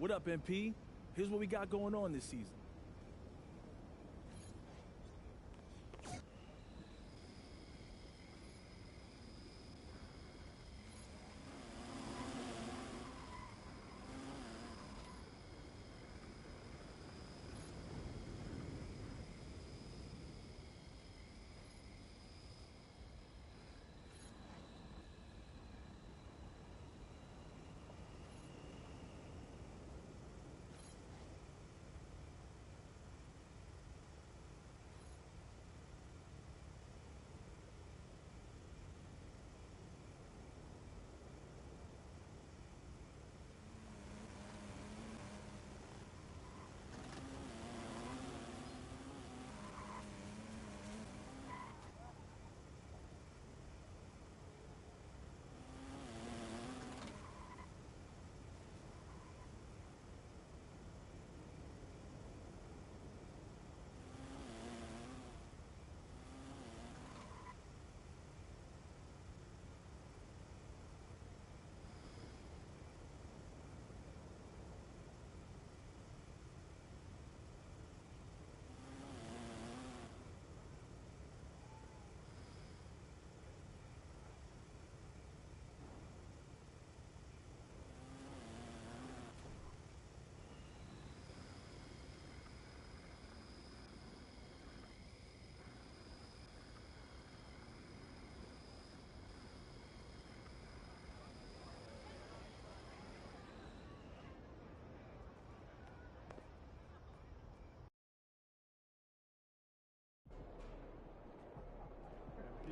What up, MP? Here's what we got going on this season.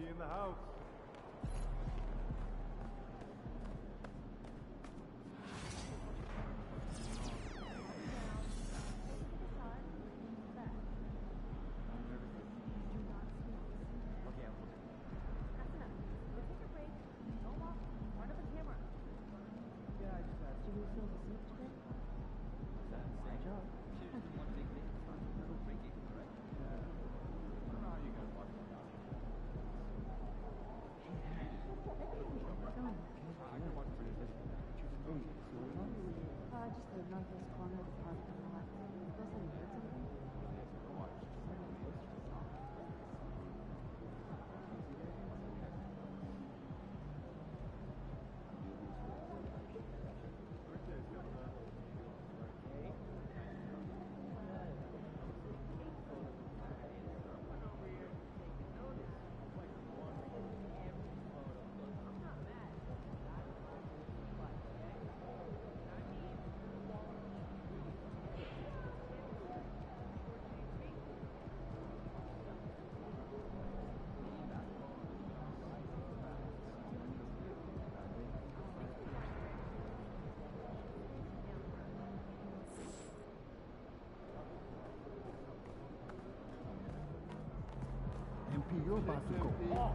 In the house. MP, you're about to go off.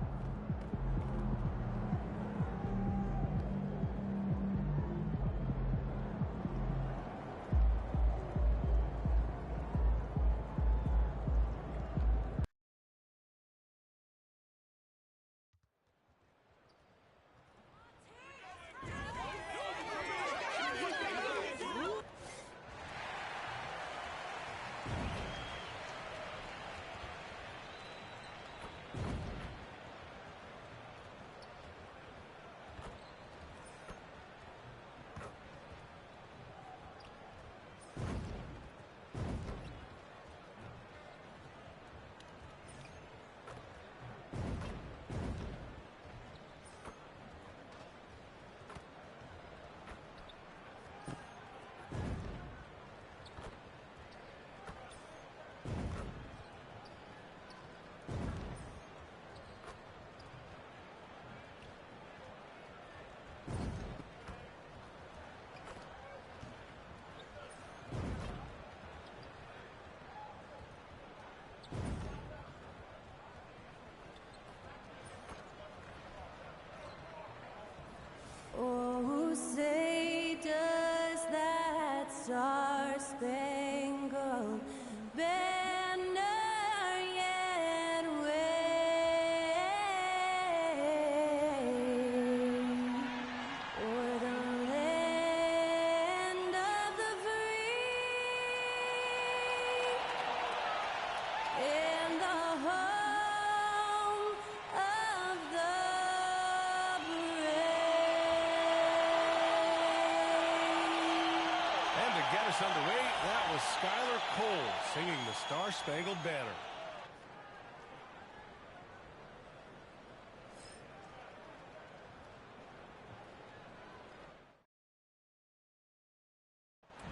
this underway. That was Skylar Cole singing the Star-Spangled Banner.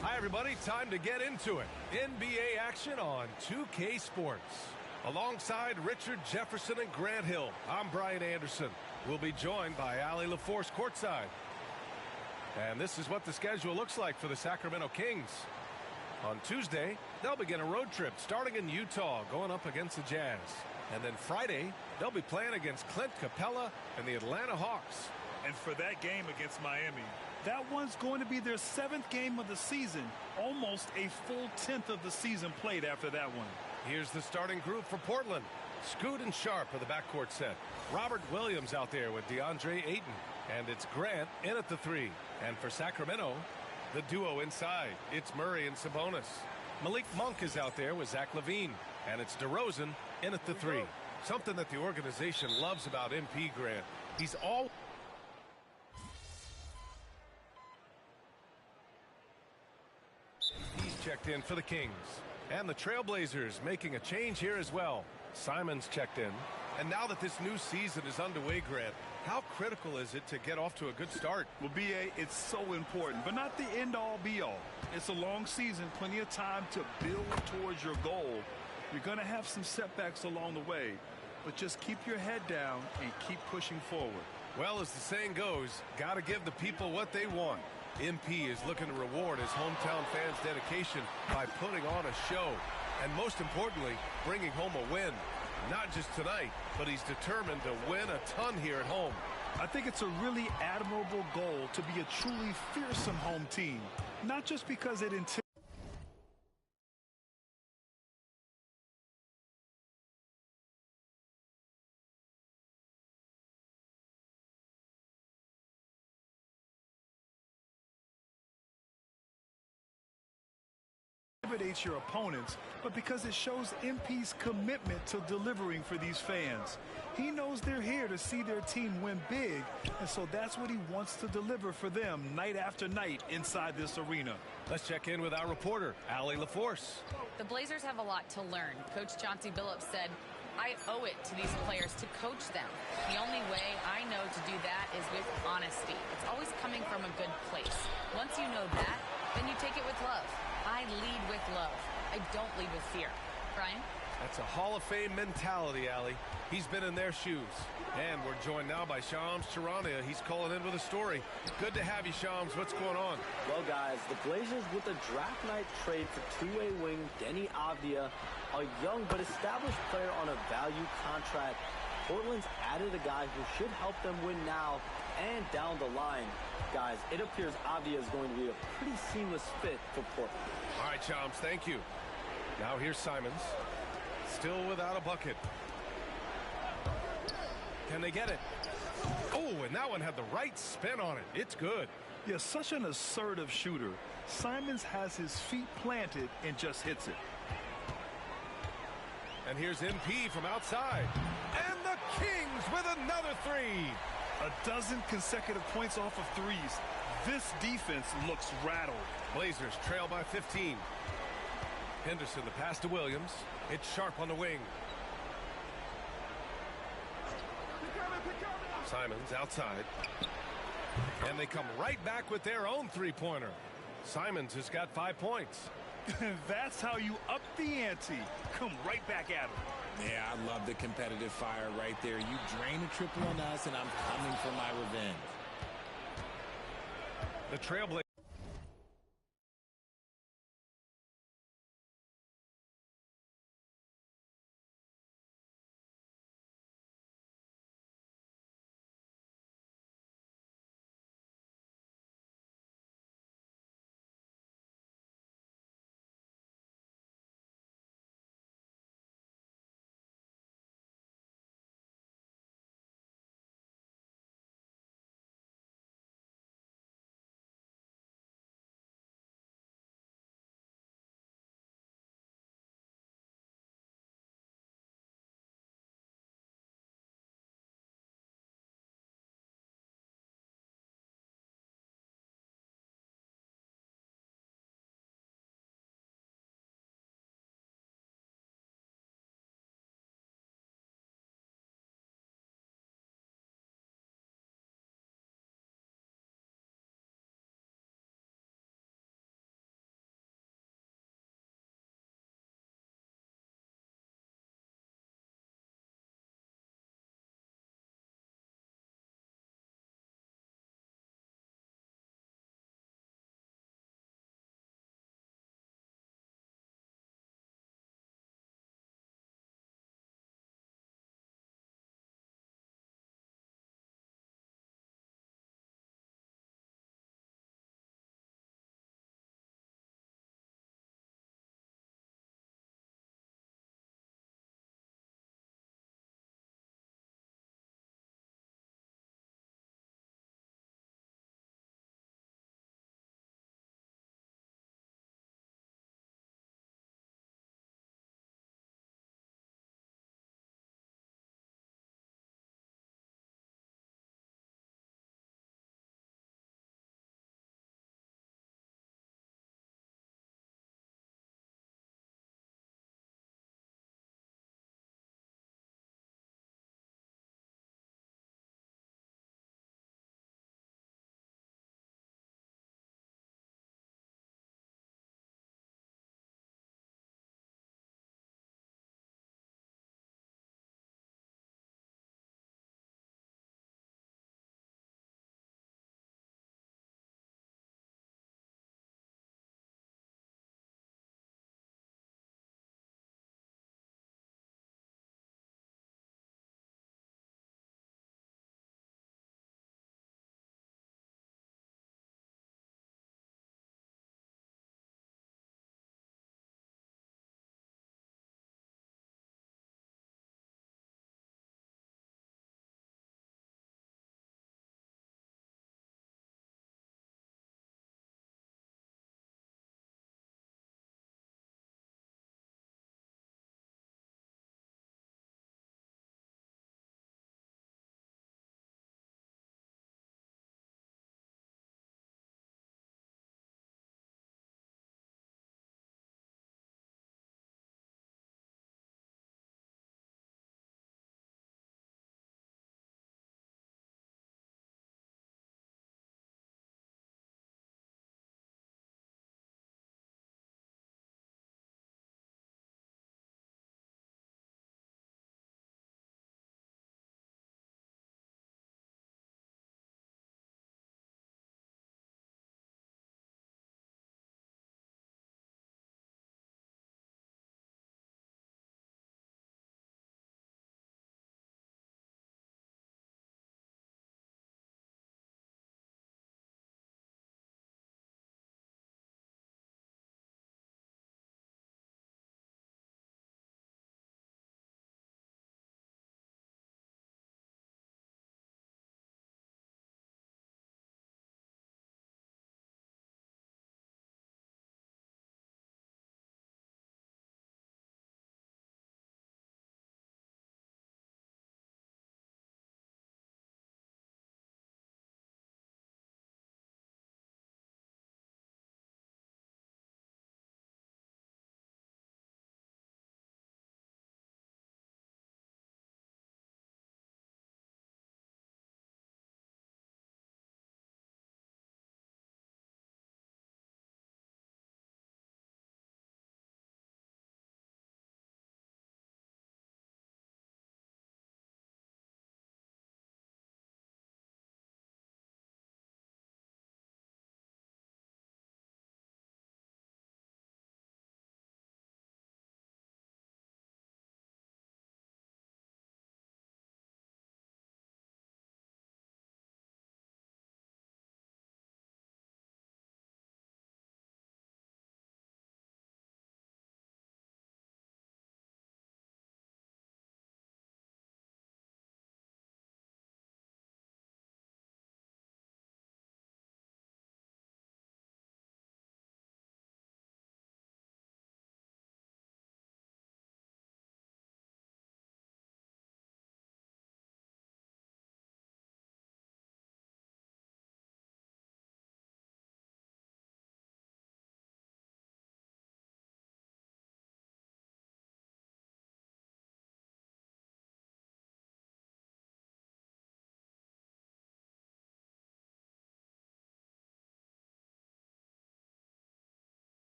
Hi, everybody. Time to get into it. NBA action on 2K Sports. Alongside Richard Jefferson and Grant Hill, I'm Brian Anderson. We'll be joined by Allie LaForce courtside. And this is what the schedule looks like for the Sacramento Kings. On Tuesday, they'll begin a road trip starting in Utah, going up against the Jazz. And then Friday, they'll be playing against Clint Capella and the Atlanta Hawks. And for that game against Miami, that one's going to be their 7th game of the season. Almost a full 10th of the season played after that one. Here's the starting group for Portland. Scoot and Sharp are the backcourt set. Robert Williams out there with DeAndre Ayton. And it's Grant in at the 3. And for Sacramento, the duo inside. It's Murray and Sabonis. Malik Monk is out there with Zach LaVine. And it's DeRozan in at the 3. Something that the organization loves about MP Grant. He's all... He's checked in for the Kings. And the Trailblazers making a change here as well. Simons checked in. And now that this new season is underway, Grant, how critical is it to get off to a good start? Well, B.A., it's so important, but not the end-all, be-all. It's a long season, plenty of time to build towards your goal. You're going to have some setbacks along the way, but just keep your head down and keep pushing forward. Well, as the saying goes, got to give the people what they want. MP is looking to reward his hometown fans' dedication by putting on a show. And most importantly, bringing home a win. Not just tonight, but he's determined to win a ton here at home. I think it's a really admirable goal to be a truly fearsome home team. Not just because it intimidates your opponents, but because it shows MP's commitment to delivering for these fans. He knows they're here to see their team win big, and so that's what he wants to deliver for them night after night inside this arena. Let's check in with our reporter, Allie LaForce. The Blazers have a lot to learn. Coach Chauncey Billups said, I owe it to these players to coach them. The only way I know to do that is with honesty. It's always coming from a good place. Once you know that, then you take it with love. I lead with love. I don't lead with fear. Brian? That's a Hall of Fame mentality, Allie. He's been in their shoes. And we're joined now by Shams Charania. He's calling in with a story. Good to have you, Shams. What's going on? Well, guys, the Blazers with a draft night trade for two-way wing Denny Avdia, a young but established player on a value contract. Portland's added a guy who should help them win now and down the line. Guys, it appears Avdia is going to be a pretty seamless fit for Portland. All right, Shams, thank you. Now here's Simons. Still without a bucket. Can they get it? Oh, and that one had the right spin on it. It's good. Yeah, such an assertive shooter. Simons has his feet planted and just hits it. And here's MP from outside. And the Kings with another 3. A dozen consecutive points off of threes. This defense looks rattled. Blazers trail by 15. Henderson, the pass to Williams. It's Sharp on the wing. Simons outside. And they come right back with their own three-pointer. Simons has got 5 points. That's how you up the ante. Come right back at him. Yeah, I love the competitive fire right there. You drain a triple on us, and I'm coming for my revenge. The Trailblazers.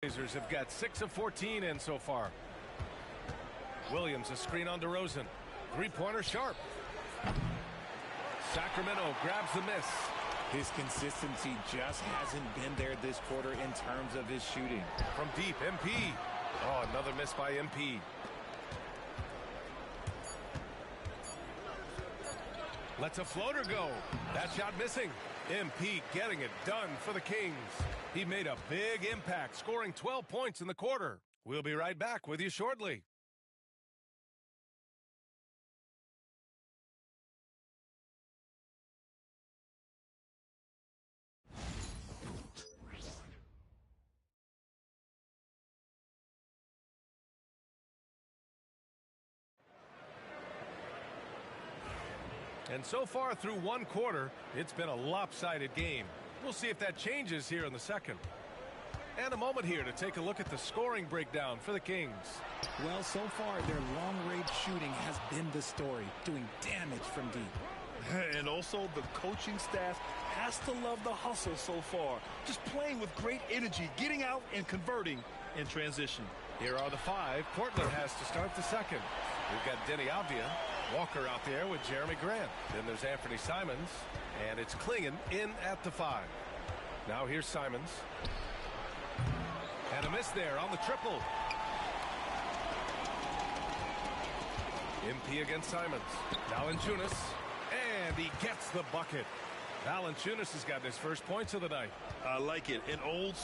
Blazers have got 6 of 14 in so far. Williams, a screen on DeRozan. Three-pointer sharp. Sacramento grabs the miss. His consistency just hasn't been there this quarter in terms of his shooting. From deep, MP. Oh, another miss by MP. Lets a floater go. That shot missing. MP getting it done for the Kings. He made a big impact, scoring 12 points in the quarter. We'll be right back with you shortly. And so far through one quarter, it's been a lopsided game. We'll see if that changes here in the second. And a moment here to take a look at the scoring breakdown for the Kings. Well, so far, their long-range shooting has been the story, doing damage from deep. And also, the coaching staff has to love the hustle so far. Just playing with great energy, getting out and converting in transition. Here are the 5. Portland has to start the second. We've got Denny Avdia. Walker out there with Jeremy Grant. Then there's Anthony Simons. And it's Klingon in at the 5. Now here's Simons. And a miss there on the triple. MP against Simons. Valanciunas. And he gets the bucket. Valanciunas has gotten his first points of the night. I like it. An old...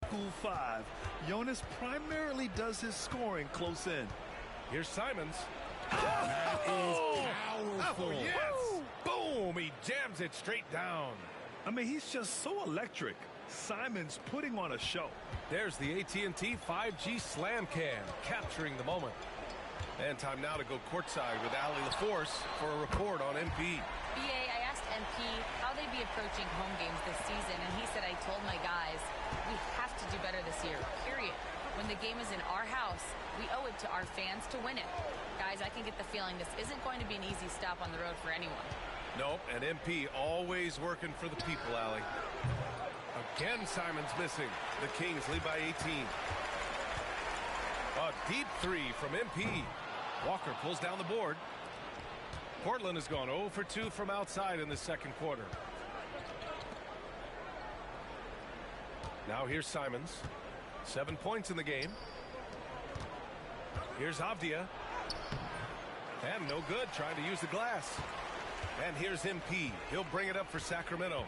School 5. Jonas primarily does his scoring close in. Here's Simons. That is powerful. Oh, yes. Boom. He jams it straight down. I mean, he's just so electric. Simons putting on a show. There's the AT&T 5G Slam Cam, capturing the moment. And time now to go courtside with Allie LaForce for a report on MP. BA, I asked MP how they'd be approaching home games this season, and he said, I told my guys, we have to do better this year, period. When the game is in our house, we owe it to our fans to win it. Guys, I can get the feeling this isn't going to be an easy stop on the road for anyone. Nope, and MP always working for the people, Allie. Again, Simons missing. The Kings lead by 18. A deep 3 from MP. Walker pulls down the board. Portland has gone 0 for 2 from outside in the second quarter. Now here's Simons. 7 points in the game. Here's Avdia. And no good, trying to use the glass. And here's MP. He'll bring it up for Sacramento.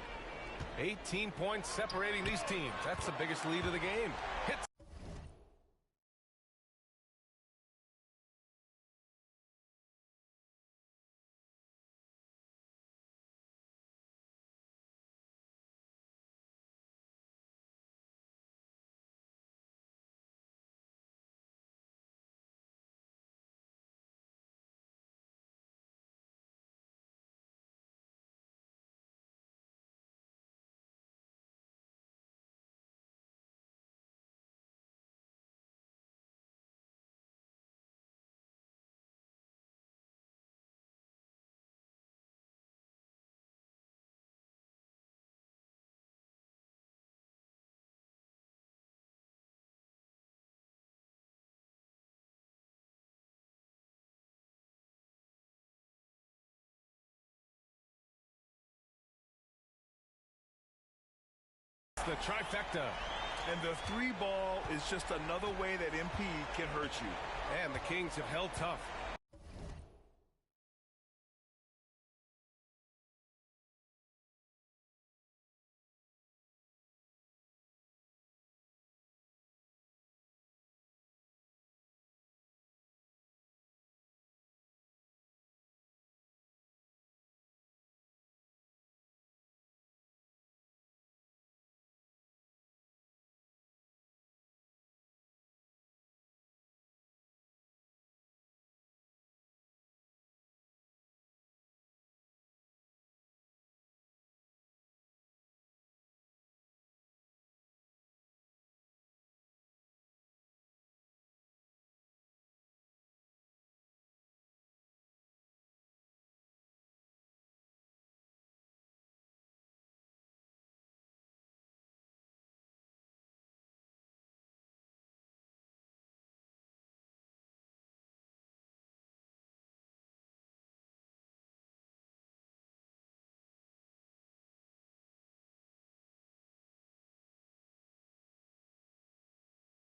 18 points separating these teams. That's the biggest lead of the game. Hits. The trifecta. And the three ball is just another way that MP can hurt you. And the Kings have held tough.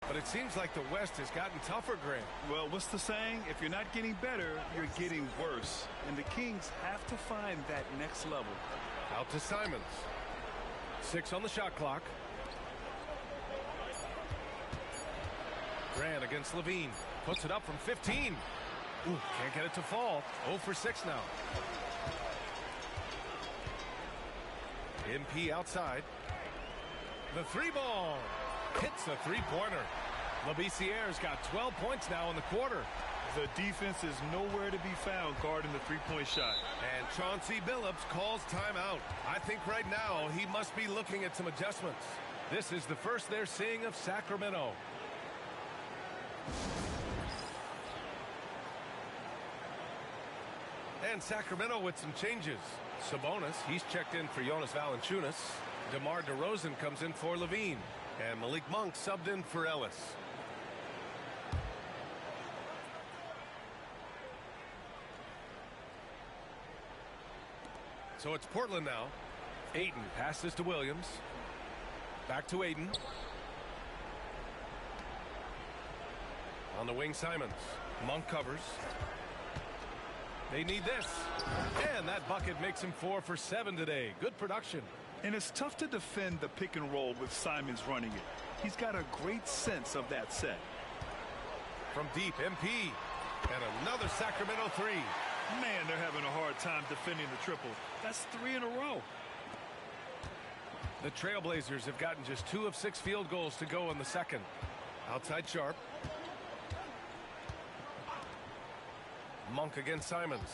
But it seems like the West has gotten tougher, Grant. Well, what's the saying? If you're not getting better, you're getting worse. And the Kings have to find that next level. Out to Simons. 6 on the shot clock. Grant against Levine. Puts it up from 15. Ooh, can't get it to fall. 0 for 6 now. MP outside. The three ball. Hits the three-pointer. Labiciere's got 12 points now in the quarter. The defense is nowhere to be found guarding the three-point shot. And Chauncey Billups calls timeout. I think right now he must be looking at some adjustments. This is the first they're seeing of Sacramento. And Sacramento with some changes. Sabonis, he's checked in for Jonas Valanciunas. DeMar DeRozan comes in for Levine. And Malik Monk subbed in for Ellis. So it's Portland now. Ayton passes to Williams. Back to Ayton. On the wing, Simons. Monk covers. They need this. And that bucket makes him 4 for 7 today. Good production. And it's tough to defend the pick and roll with Simons running it. He's got a great sense of that set. From deep, MP. And another Sacramento three. Man, they're having a hard time defending the triple. That's 3 in a row. The Trailblazers have gotten just 2 of 6 field goals to go in the second. Outside Sharp. Monk against Simons.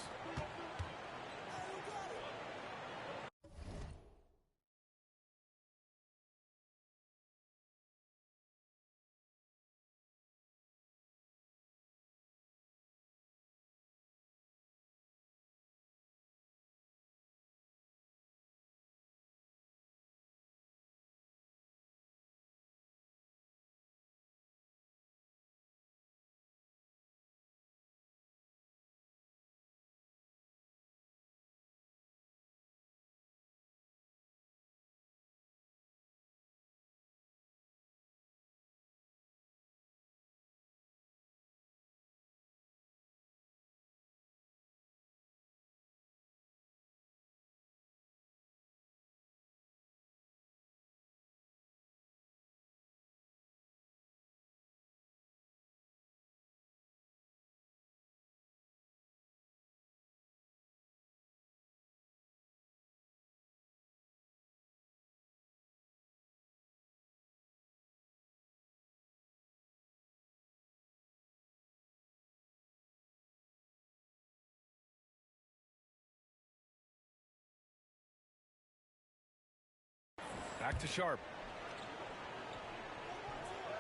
Back to Sharp.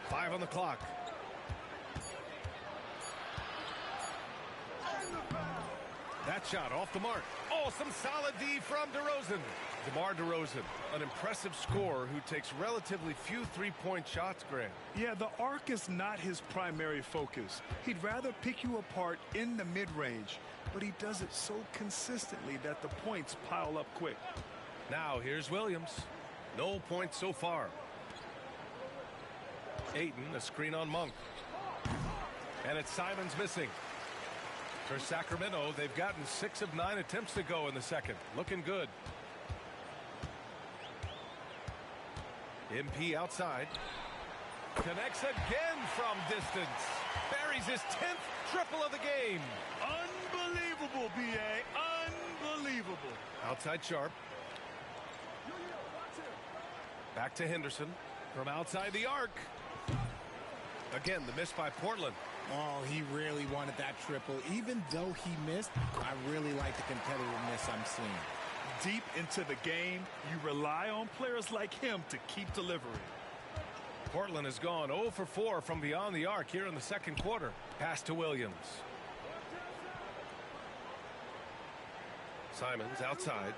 5 on the clock. That shot off the mark. Oh, some solid D from DeRozan. DeMar DeRozan, an impressive scorer who takes relatively few three-point shots, Grant. Yeah, the arc is not his primary focus. He'd rather pick you apart in the mid-range, but he does it so consistently that the points pile up quick. Now here's Williams. No points so far. Ayton, a screen on Monk. And it's Simons missing. For Sacramento, they've gotten 6 of 9 attempts to go in the second. Looking good. MP outside. Connects again from distance. Buries his 10th triple of the game. Unbelievable, B.A. Unbelievable. Outside Sharp. Back to Henderson. From outside the arc. Again, the miss by Portland. Oh, he really wanted that triple. Even though he missed, I really like the competitiveness I'm seeing. Deep into the game, you rely on players like him to keep delivering. Portland has gone 0 for 4 from beyond the arc here in the second quarter. Pass to Williams. Simons outside.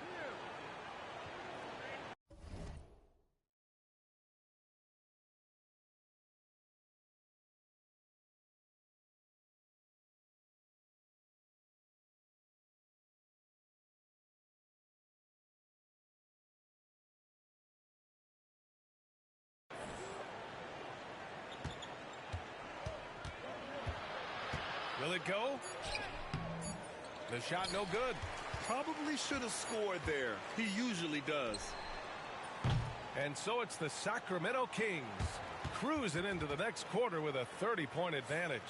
Will it go? The shot no good. Probably should have scored there. He usually does. And so it's the Sacramento Kings cruising into the next quarter with a 30-point advantage.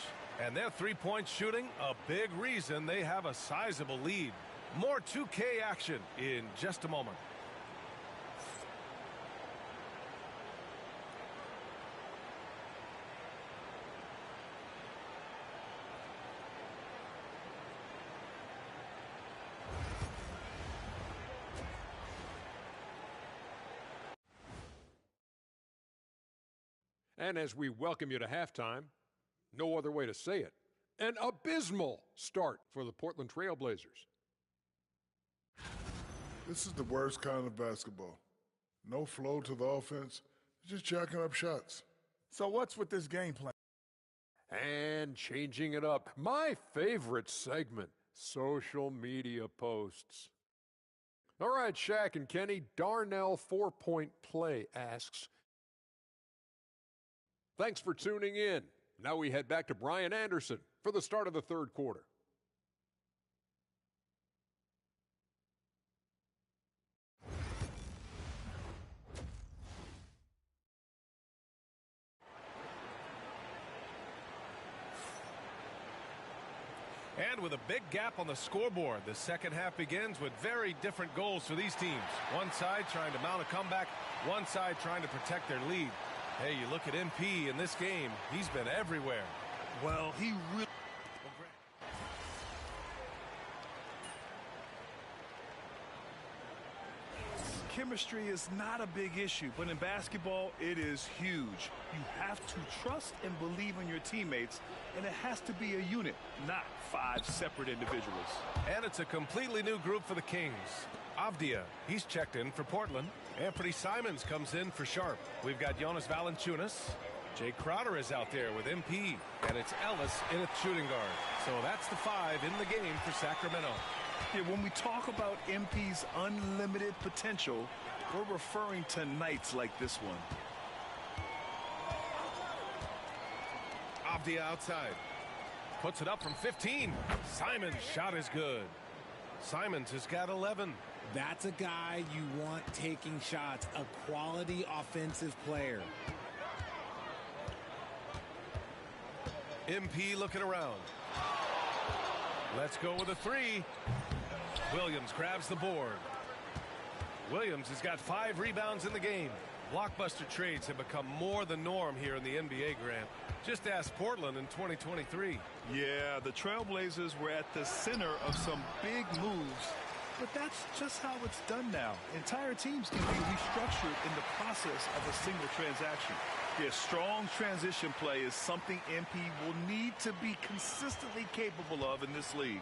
And their three-point shooting, a big reason they have a sizable lead. More 2K action in just a moment. And as we welcome you to halftime, no other way to say it, an abysmal start for the Portland Trail Blazers. This is the worst kind of basketball. No flow to the offense, just jacking up shots. So what's with this game plan? And changing it up, my favorite segment, social media posts. All right, Shaq and Kenny, Darnell 4-point play asks, thanks for tuning in. Now we head back to Brian Anderson for the start of the third quarter. And with a big gap on the scoreboard, the second half begins with very different goals for these teams. One side trying to mount a comeback, one side trying to protect their lead. Hey, you look at MP in this game, he's been everywhere. Well, he really... Chemistry is not a big issue, but in basketball, it is huge. You have to trust and believe in your teammates, and it has to be a unit, not 5 separate individuals. And it's a completely new group for the Kings. Avdia, he's checked in for Portland. Anthony Simons comes in for Sharp. We've got Jonas Valanciunas. Jay Crowder is out there with MP. And it's Ellis in at shooting guard. So that's the 5 in the game for Sacramento. Yeah, when we talk about MP's unlimited potential, we're referring to nights like this one. Avdia outside. Puts it up from 15. Simons' shot is good. Simons has got 11. That's a guy you want taking shots, a quality offensive player. MP looking around. Let's go with a 3. Williams grabs the board. Williams has got 5 rebounds in the game. Blockbuster trades have become more the norm here in the NBA, Grant. Just ask Portland in 2023. Yeah, the Trailblazers were at the center of some big moves But that's just how it's done now. Entire teams can be restructured in the process of a single transaction. Yeah, strong transition play is something MP will need to be consistently capable of in this league.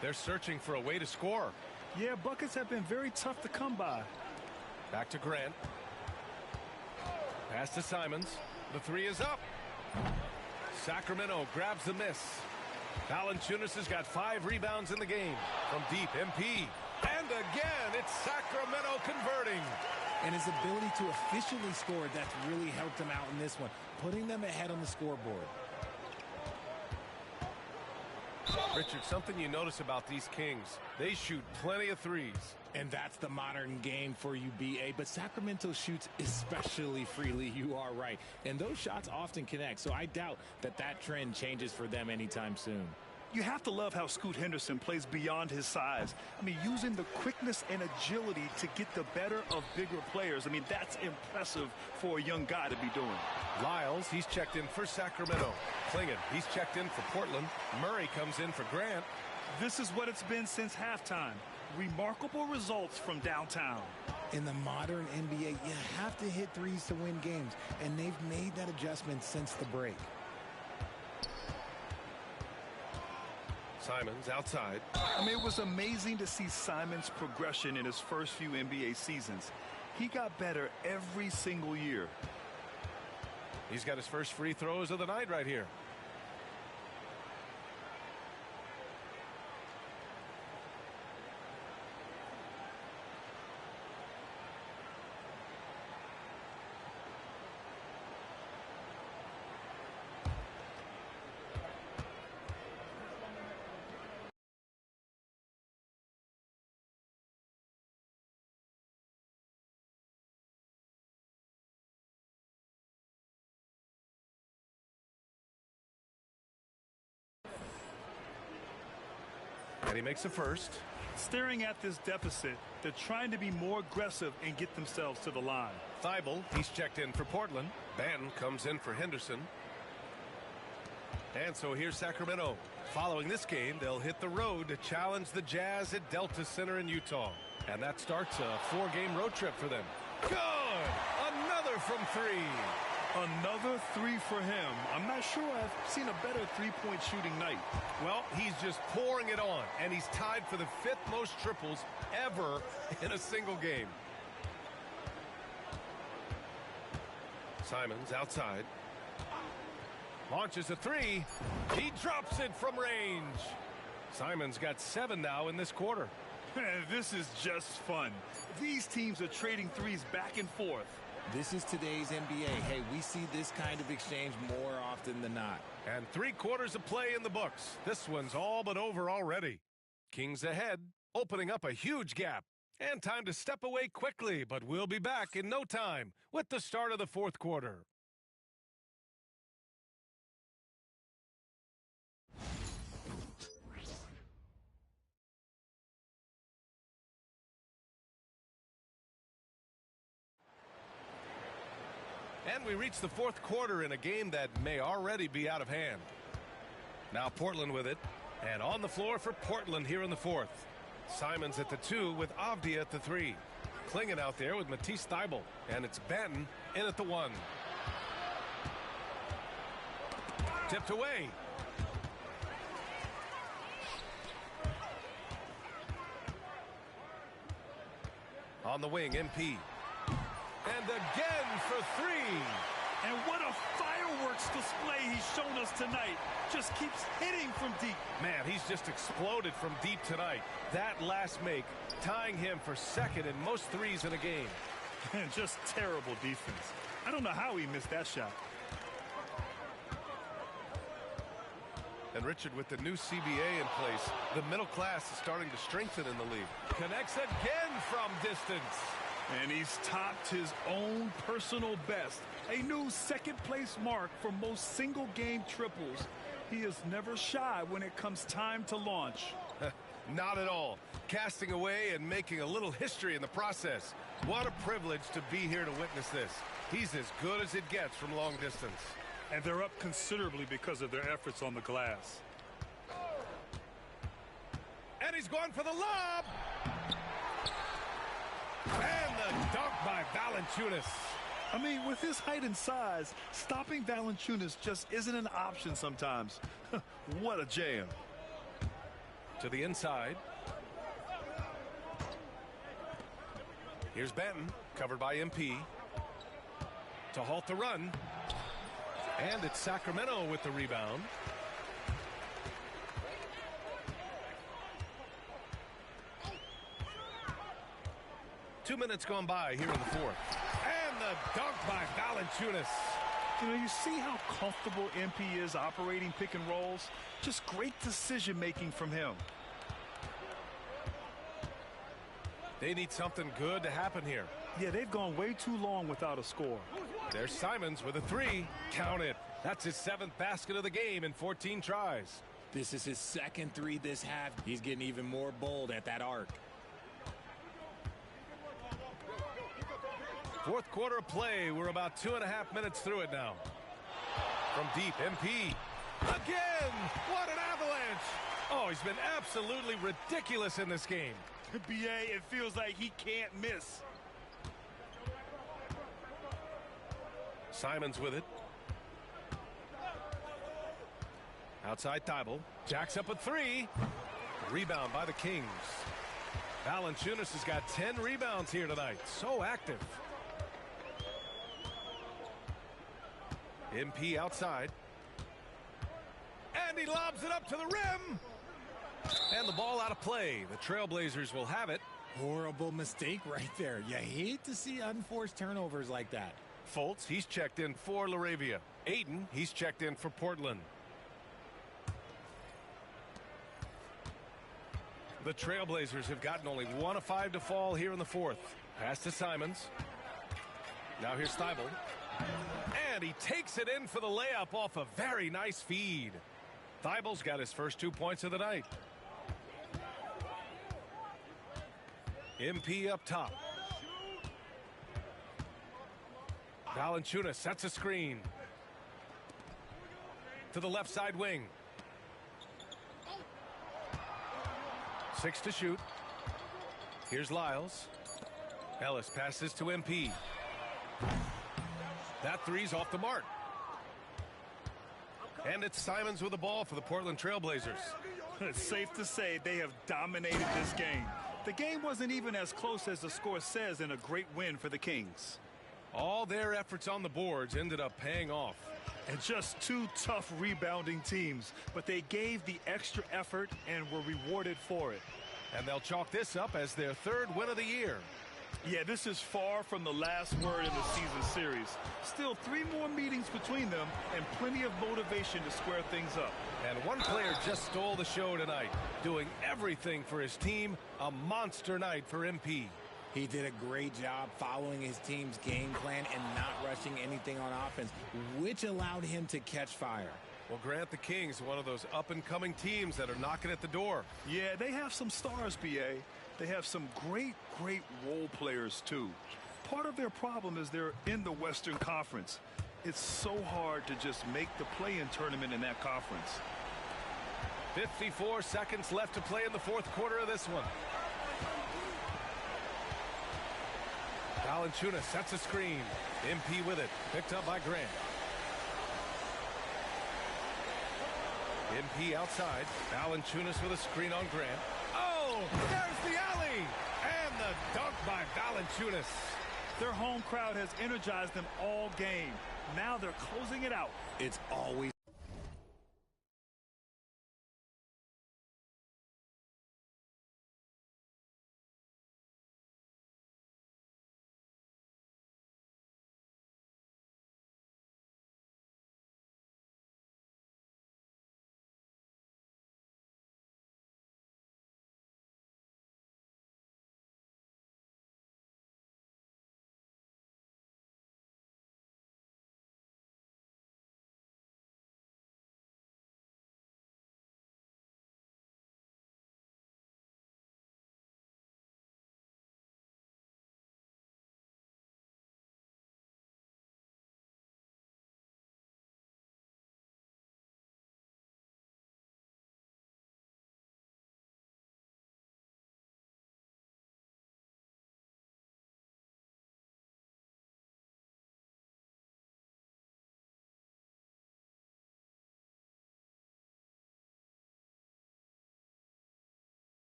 They're searching for a way to score. Yeah, buckets have been very tough to come by. Back to Grant. Pass to Simons. The three is up. Sacramento grabs the miss. Valanciunas has got 5 rebounds in the game. From deep, MP. And again, it's Sacramento converting. And his ability to efficiently score, that's really helped him out in this one, putting them ahead on the scoreboard. Richard, something you notice about these Kings, they shoot plenty of threes. And that's the modern game for you, B.A. But Sacramento shoots especially freely, you are right. And those shots often connect, so I doubt that that trend changes for them anytime soon. You have to love how Scoot Henderson plays beyond his size. I mean, using the quickness and agility to get the better of bigger players. I mean, that's impressive for a young guy to be doing. Lyles, he's checked in for Sacramento. Klingon, he's checked in for Portland. Murray comes in for Grant. This is what it's been since halftime. Remarkable results from downtown. In the modern NBA, you have to hit threes to win games, and they've made that adjustment since the break. Simons outside. I mean, it was amazing to see Simons' progression in his first few NBA seasons. He got better every single year. He's got his first free throws of the night right here. And he makes the first. Staring at this deficit, they're trying to be more aggressive and get themselves to the line. Thibault, he's checked in for Portland. Banton comes in for Henderson. And so here's Sacramento. Following this game, they'll hit the road to challenge the Jazz at Delta Center in Utah. And that starts a 4-game road trip for them. Good! Another from 3. Another 3 for him. I'm not sure I've seen a better three-point shooting night. Well, he's just pouring it on, and he's tied for the 5th most triples ever in a single game. Simons outside. Launches a 3. He drops it from range. Simons got 7 now in this quarter. This is just fun. These teams are trading threes back and forth. This is today's NBA. Hey, we see this kind of exchange more often than not. And 3 quarters of play in the books. This one's all but over already. Kings ahead, opening up a huge gap. And time to step away quickly, but we'll be back in no time with the start of the 4th quarter. And we reach the 4th quarter in a game that may already be out of hand. Now Portland with it. And on the floor for Portland here in the 4th. Simons at the 2 with Avdia at the 3. Klingon out there with Matisse Thybulle. And it's Banton in at the 1. Tipped away. On the wing, MP. And again for 3. And what a fireworks display he's shown us tonight. Just keeps hitting from deep. Man, he's just exploded from deep tonight. That last make, tying him for 2nd in most threes in a game. And just terrible defense. I don't know how he missed that shot. And Richard, with the new CBA in place, the middle class is starting to strengthen in the league. Connects again from distance. And he's topped his own personal best. A new 2nd place mark for most single game triples. He is never shy when it comes time to launch. Not at all. Casting away and making a little history in the process. What a privilege to be here to witness this. He's as good as it gets from long distance. And they're up considerably because of their efforts on the glass. And he's going for the lob. And the dunk by Valanciunas. I mean, with his height and size, stopping Valanciunas just isn't an option sometimes. What a jam. To the inside. Here's Benton, covered by MP. To halt the run. And it's Sacramento with the rebound. Two minutes gone by here in the fourth. And the dunk by Valanciunas. You know, you see how comfortable MP is operating pick and rolls. Just great decision making from him. They need something good to happen here. Yeah, they've gone way too long without a score. There's Simons with a three. Count it. That's his 7th basket of the game in 14 tries. This is his 2nd three this half. He's getting even more bold at that arc. Fourth quarter of play. We're about 2.5 minutes through it now. From deep, MP. Again! What an avalanche! Oh, he's been absolutely ridiculous in this game. BA, it feels like he can't miss. Simons with it. Outside Thibault. Jacks up a three. Rebound by the Kings. Valanciunas has got 10 rebounds here tonight. So active. MP outside. And he lobs it up to the rim. And the ball out of play. The Trailblazers will have it. Horrible mistake right there. You hate to see unforced turnovers like that. Fultz, he's checked in for Laravia. Ayton, he's checked in for Portland. The Trailblazers have gotten only 1 of 5 to fall here in the fourth. Pass to Simons. Now here's Thibault. And he takes it in for the layup off a very nice feed. Thibault's got his first 2 points of the night. MP up top. Valanciunas sets a screen. To the left side wing. 6 to shoot. Here's Lyles. Ellis passes to MP. That three's off the mark. And it's Simons with the ball for the Portland Trailblazers. It's safe to say they have dominated this game. The game wasn't even as close as the score says, in a great win for the Kings. All their efforts on the boards ended up paying off. And just 2 tough rebounding teams, but they gave the extra effort and were rewarded for it. And they'll chalk this up as their 3rd win of the year. Yeah, this is far from the last word in the season series. Still 3 more meetings between them and plenty of motivation to square things up. And one player just stole the show tonight, doing everything for his team. A monster night for MP. He did a great job following his team's game plan and not rushing anything on offense, which allowed him to catch fire. Well, Grant, the Kings, one of those up-and-coming teams that are knocking at the door. Yeah, they have some stars, BA. They have some great role players, too. Part of their problem is they're in the Western Conference. It's so hard to just make the play-in tournament in that conference. 54 seconds left to play in the fourth quarter of this one. Valanciunas sets a screen. MP with it. Picked up by Grant. MP outside. Valanciunas with a screen on Grant. Oh, there's the alley. And the dunk by Valanciunas. Their home crowd has energized them all game. Now they're closing it out. It's always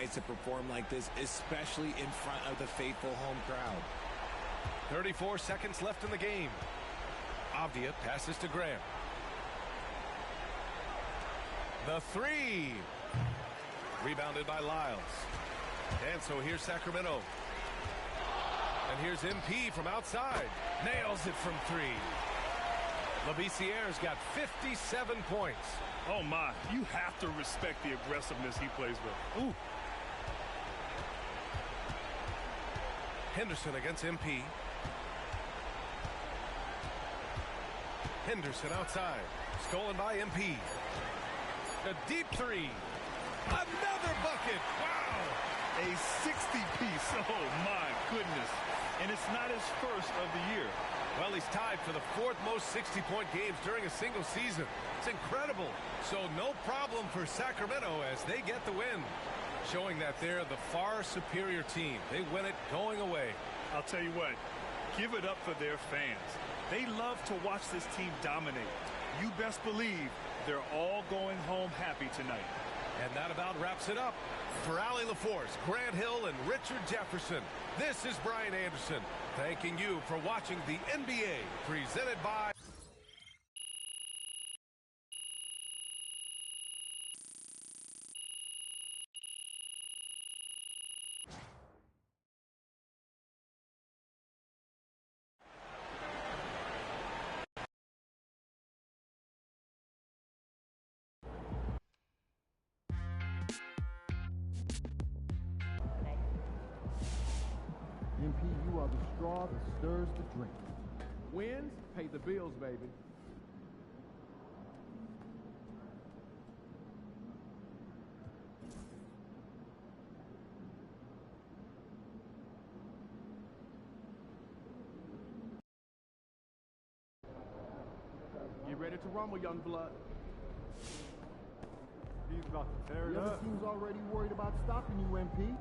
nights to perform like this, especially in front of the faithful home crowd. 34 seconds left in the game. Avdia passes to Graham. The three. Rebounded by Lyles. And so here's Sacramento. And here's MP from outside. Nails it from three. Lavissiere's got 57 points. Oh, my. You have to respect the aggressiveness he plays with. Ooh. Henderson against MP. Henderson outside. Stolen by MP. A deep three. Another bucket. Wow. A 60-piece. Oh, my goodness. And it's not his first of the year. Well, he's tied for the fourth most 60-point games during a single season. It's incredible. So no problem for Sacramento as they get the win, showing that they're the far superior team. They win it going away. I'll tell you what, give it up for their fans. They love to watch this team dominate. You best believe they're all going home happy tonight. And that about wraps it up. For Allie LaForce, Grant Hill, and Richard Jefferson, this is Brian Anderson, thanking you for watching the NBA presented by... MP, you are the straw that stirs the drink. Wins pay the bills, baby. Get ready to rumble, young blood. He's about to tear it up. The other team's already worried about stopping you, MP.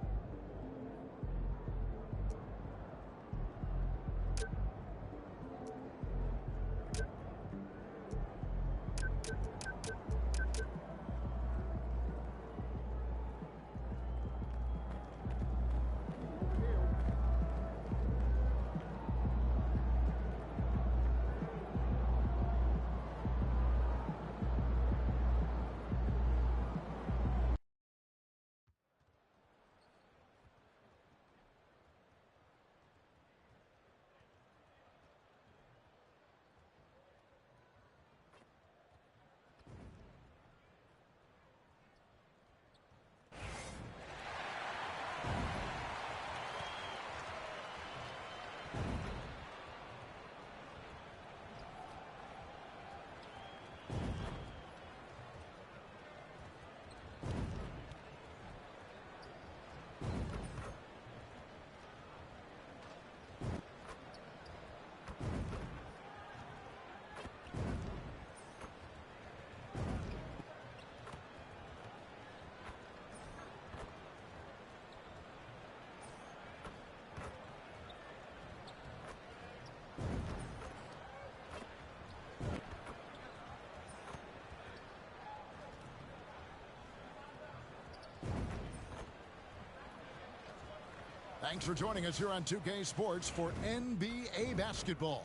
Thanks for joining us here on 2K Sports for NBA basketball.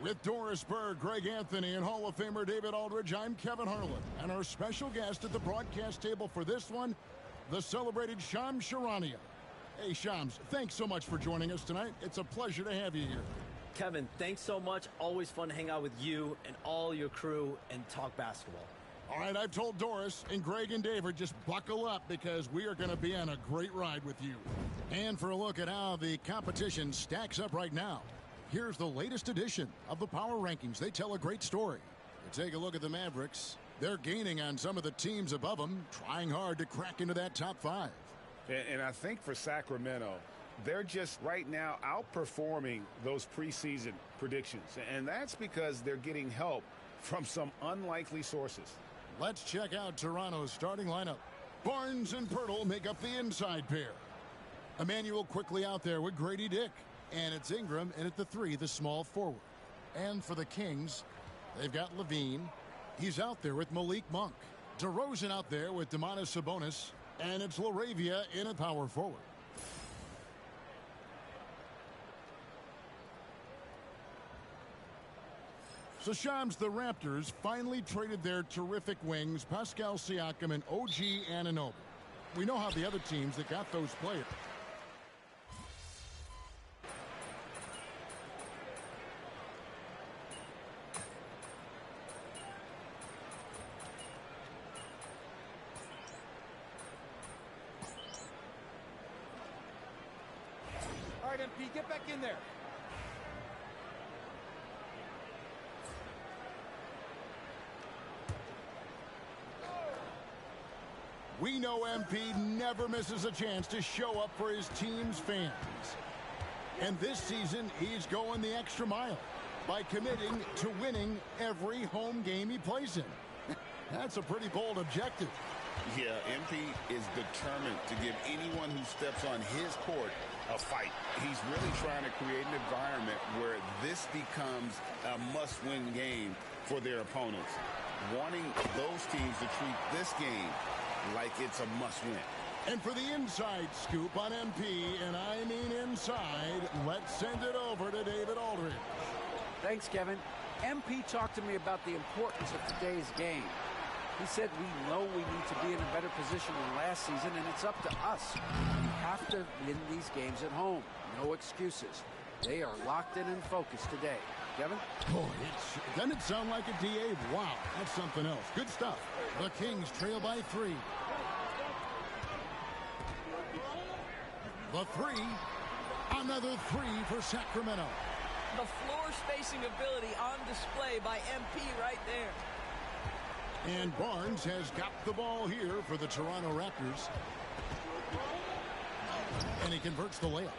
With Doris Berg, Greg Anthony, and Hall of Famer David Aldridge, I'm Kevin Harlan. And our special guest at the broadcast table for this one, the celebrated Shams Charania. Hey, Shams, thanks so much for joining us tonight. It's a pleasure to have you here. Kevin, thanks so much. Always fun to hang out with you and all your crew and talk basketball. All right, I've told Doris and Greg and David, just buckle up because we are going to be on a great ride with you. And for a look at how the competition stacks up right now, here's the latest edition of the Power Rankings. They tell a great story. You take a look at the Mavericks. They're gaining on some of the teams above them, trying hard to crack into that top five. And I think for Sacramento, they're just right now outperforming those preseason predictions. And that's because they're getting help from some unlikely sources. Let's check out Toronto's starting lineup. Barnes and Pirtle make up the inside pair. Emmanuel quickly out there with Grady Dick. And it's Ingram, and at the three, the small forward. And for the Kings, they've got Levine. He's out there with Malik Monk. DeRozan out there with Domantas Sabonis. And it's LaRavia in at power forward. So, Shams, the Raptors finally traded their terrific wings, Pascal Siakam and OG Anunoby. We know how the other teams that got those players. All right, MP, get back in there. We know MP never misses a chance to show up for his team's fans. And this season, he's going the extra mile by committing to winning every home game he plays in. That's a pretty bold objective. Yeah, MP is determined to give anyone who steps on his court a fight. He's really trying to create an environment where this becomes a must-win game for their opponents, wanting those teams to treat this game like it's a must-win. And for the inside scoop on MP, and I mean inside, let's send it over to David Aldridge. Thanks, Kevin. MP talked to me about the importance of today's game. He said we know we need to be in a better position than last season, and it's up to us. We have to win these games at home. No excuses. They are locked in and focused today. Kevin? Boy, doesn't it sound like a DA? Wow, that's something else. Good stuff. The Kings trail by 3. The 3. Another 3 for Sacramento. The floor spacing ability on display by MP right there. And Barnes has got the ball here for the Toronto Raptors. And he converts the layup.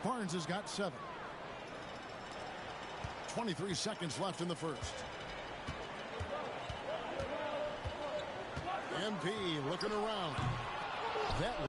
Barnes has got 7. 23 seconds left in the first. MP looking around. That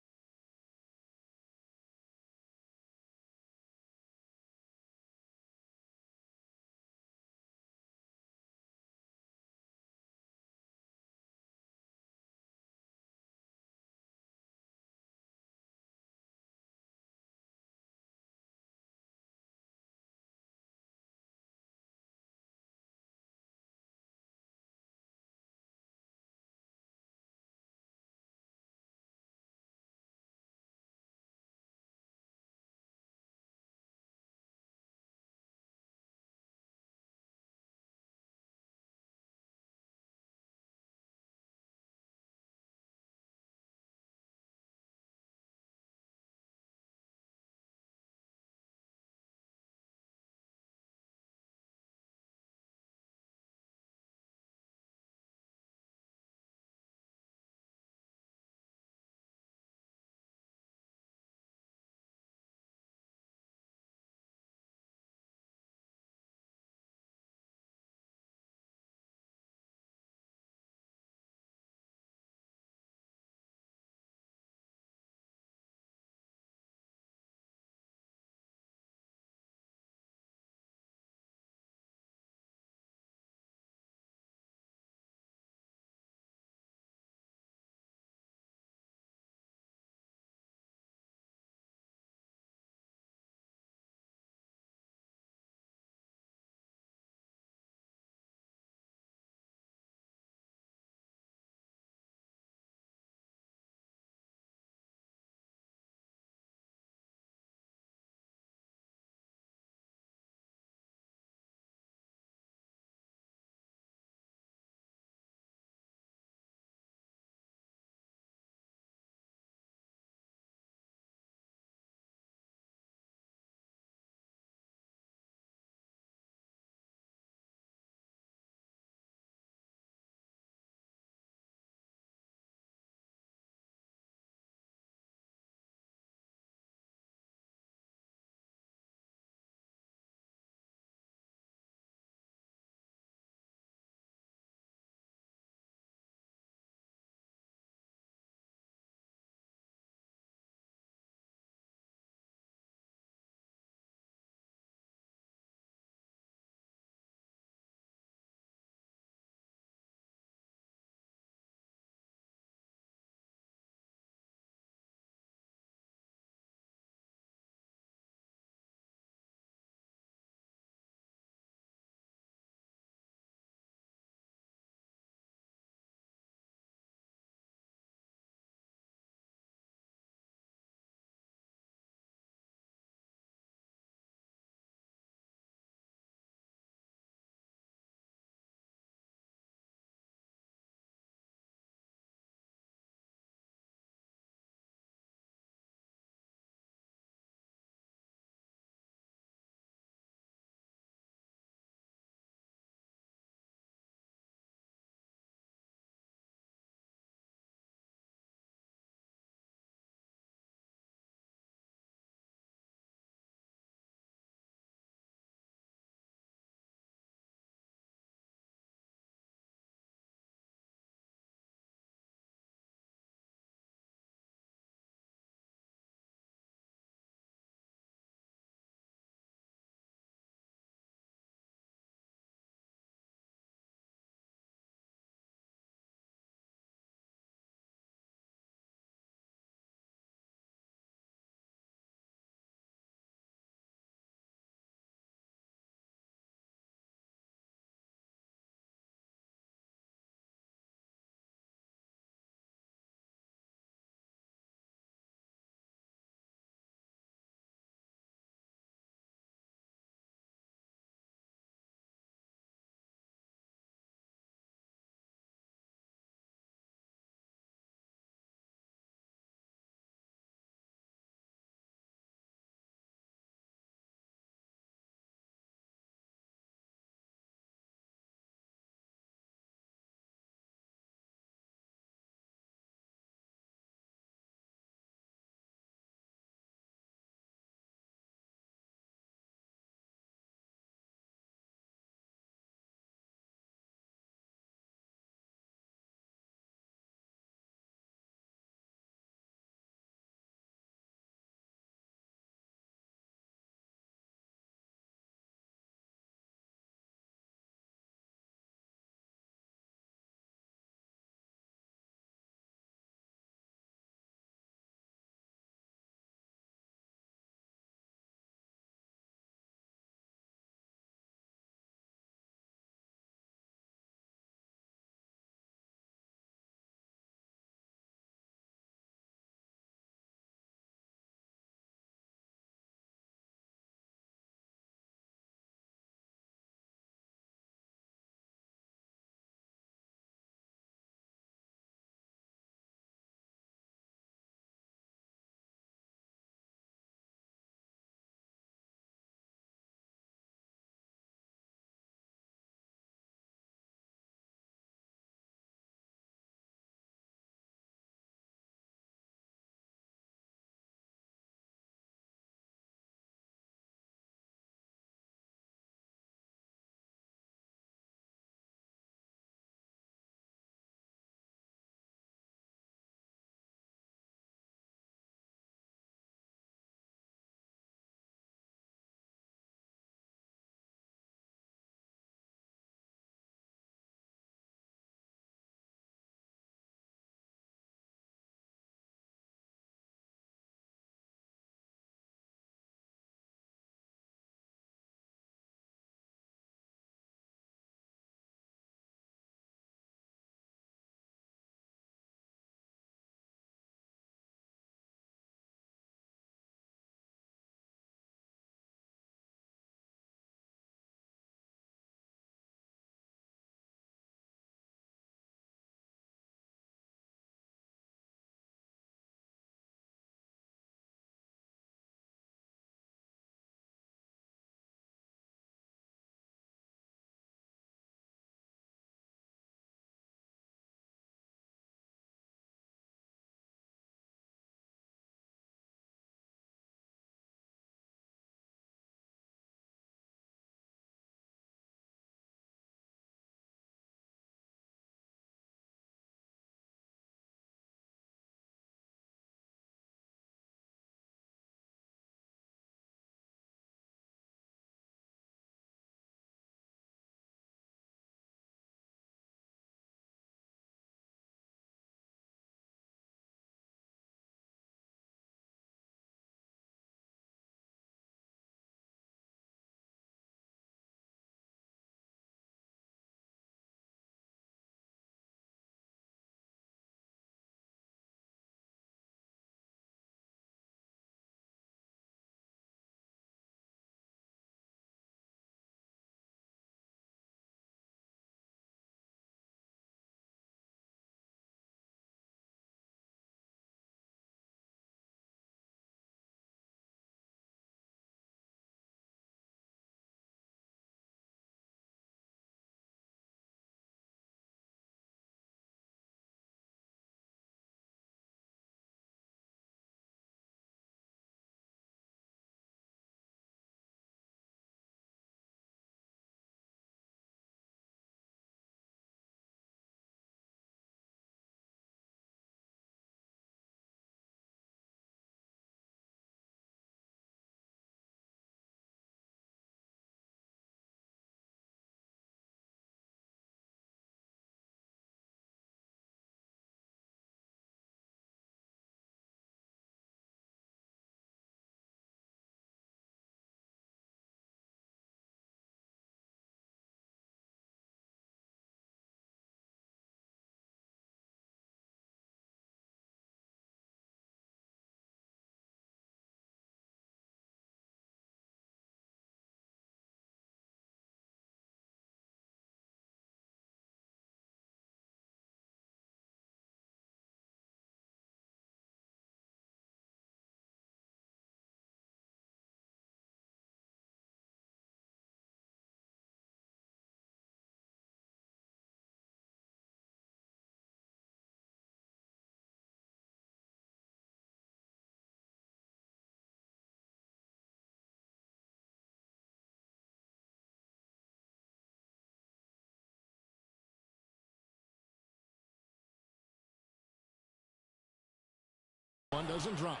one doesn't drop.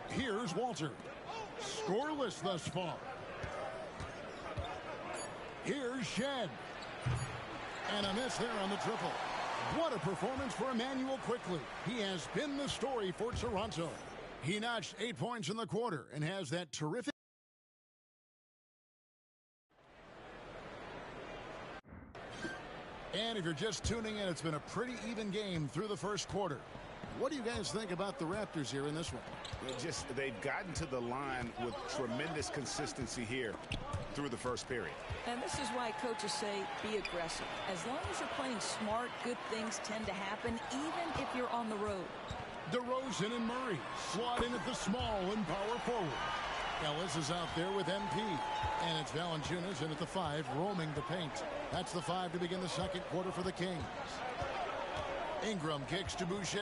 Here's Walter. Scoreless thus far. Here's Shed. And a miss there on the triple. What a performance for Emmanuel Quickly. He has been the story for Toronto. He notched 8 points in the quarter and has that terrific. And if you're just tuning in, it's been a pretty even game through the first quarter. What do you guys think about the Raptors here in this one? They've gotten to the line with tremendous consistency here through the first period. And this is why coaches say be aggressive. As long as you're playing smart, good things tend to happen, even if you're on the road. DeRozan and Murray slot in at the small and power forward. Ellis is out there with MP. And it's Valanciunas in at the 5, roaming the paint. That's the 5 to begin the second quarter for the Kings. Ingram kicks to Boucher.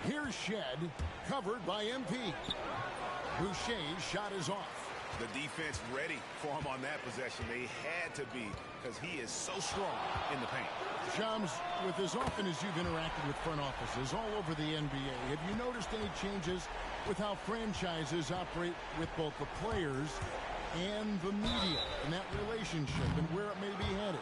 Here's Shed, covered by MP. Boucher's shot is off. The defense ready for him on that possession. They had to be, because he is so strong in the paint. Shams, with as often as you've interacted with front offices all over the NBA, have you noticed any changes with how franchises operate with both the players and the media and that relationship and where it may be headed?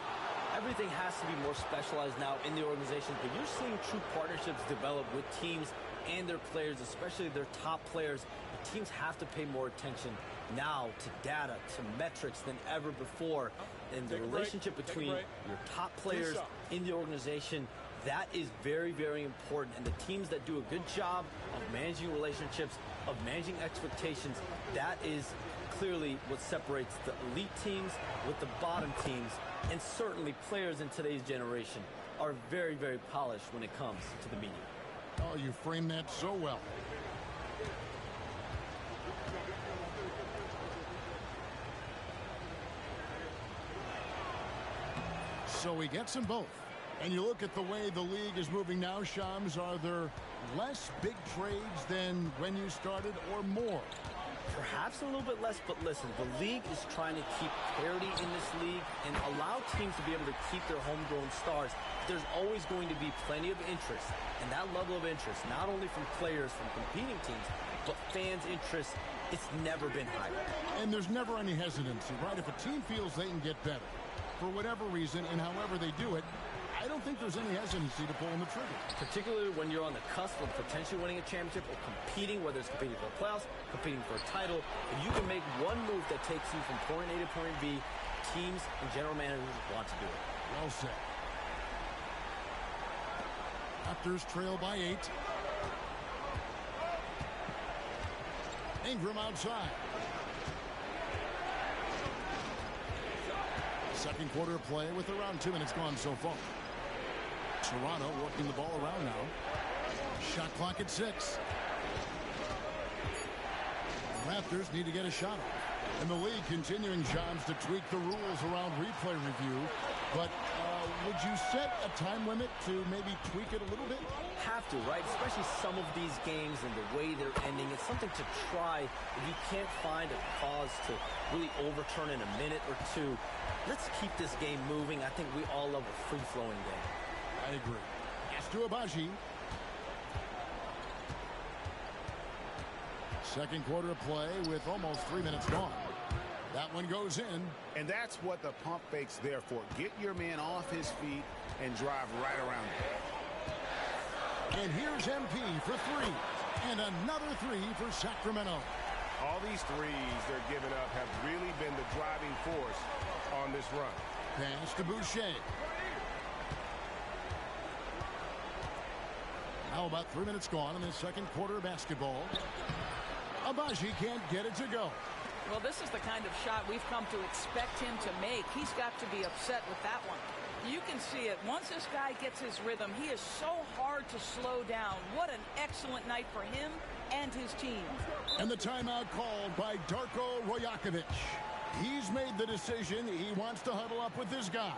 Everything has to be more specialized now in the organization, but you're seeing true partnerships develop with teams and their players, especially their top players. The teams have to pay more attention now to data, to metrics than ever before. And the relationship between your top players in the organization, that is very, very important. And the teams that do a good job of managing relationships, of managing expectations, that is clearly what separates the elite teams with the bottom teams. And certainly players in today's generation are very, very polished when it comes to the media. Oh, you framed that so well. So he gets them both. And you look at the way the league is moving now, Shams, are there less big trades than when you started or more? Perhaps a little bit less, but listen, the league is trying to keep parity in this league and allow teams to be able to keep their homegrown stars. There's always going to be plenty of interest, and that level of interest, not only from players from competing teams, but fans' interest, it's never been higher. And there's never any hesitancy, right? If a team feels they can get better, for whatever reason, and however they do it, I don't think there's any hesitancy to pulling the trigger. Particularly when you're on the cusp of potentially winning a championship or competing, whether it's competing for the playoffs, competing for a title. If you can make one move that takes you from point A to point B, teams and general managers want to do it. Well said. Raptors trail by 8. Ingram outside. Second quarter play with around 2 minutes gone so far. Toronto working the ball around now. Shot clock at 6. Raptors need to get a shot off. And the league continuing, Johns, to tweak the rules around replay review. But would you set a time limit to maybe tweak it a little bit? Have to, right? Especially some of these games and the way they're ending. It's something to try. If you can't find a cause to really overturn in a minute or two, let's keep this game moving. I think we all love a free-flowing game. I agree. Yes to Abaji. Second quarter play with almost 3 minutes gone. That one goes in. And that's what the pump fake's there for. Get your man off his feet and drive right around him. And here's MP for 3. And another 3 for Sacramento. All these threes they're giving up have really been the driving force on this run. Pass to Boucher. Now about 3 minutes gone in the second quarter of basketball. Abaji can't get it to go. Well, this is the kind of shot we've come to expect him to make. He's got to be upset with that one. You can see it. Once this guy gets his rhythm, he is so hard to slow down. What an excellent night for him and his team. And the timeout called by Darko Rajakovic. He's made the decision. He wants to huddle up with his guys.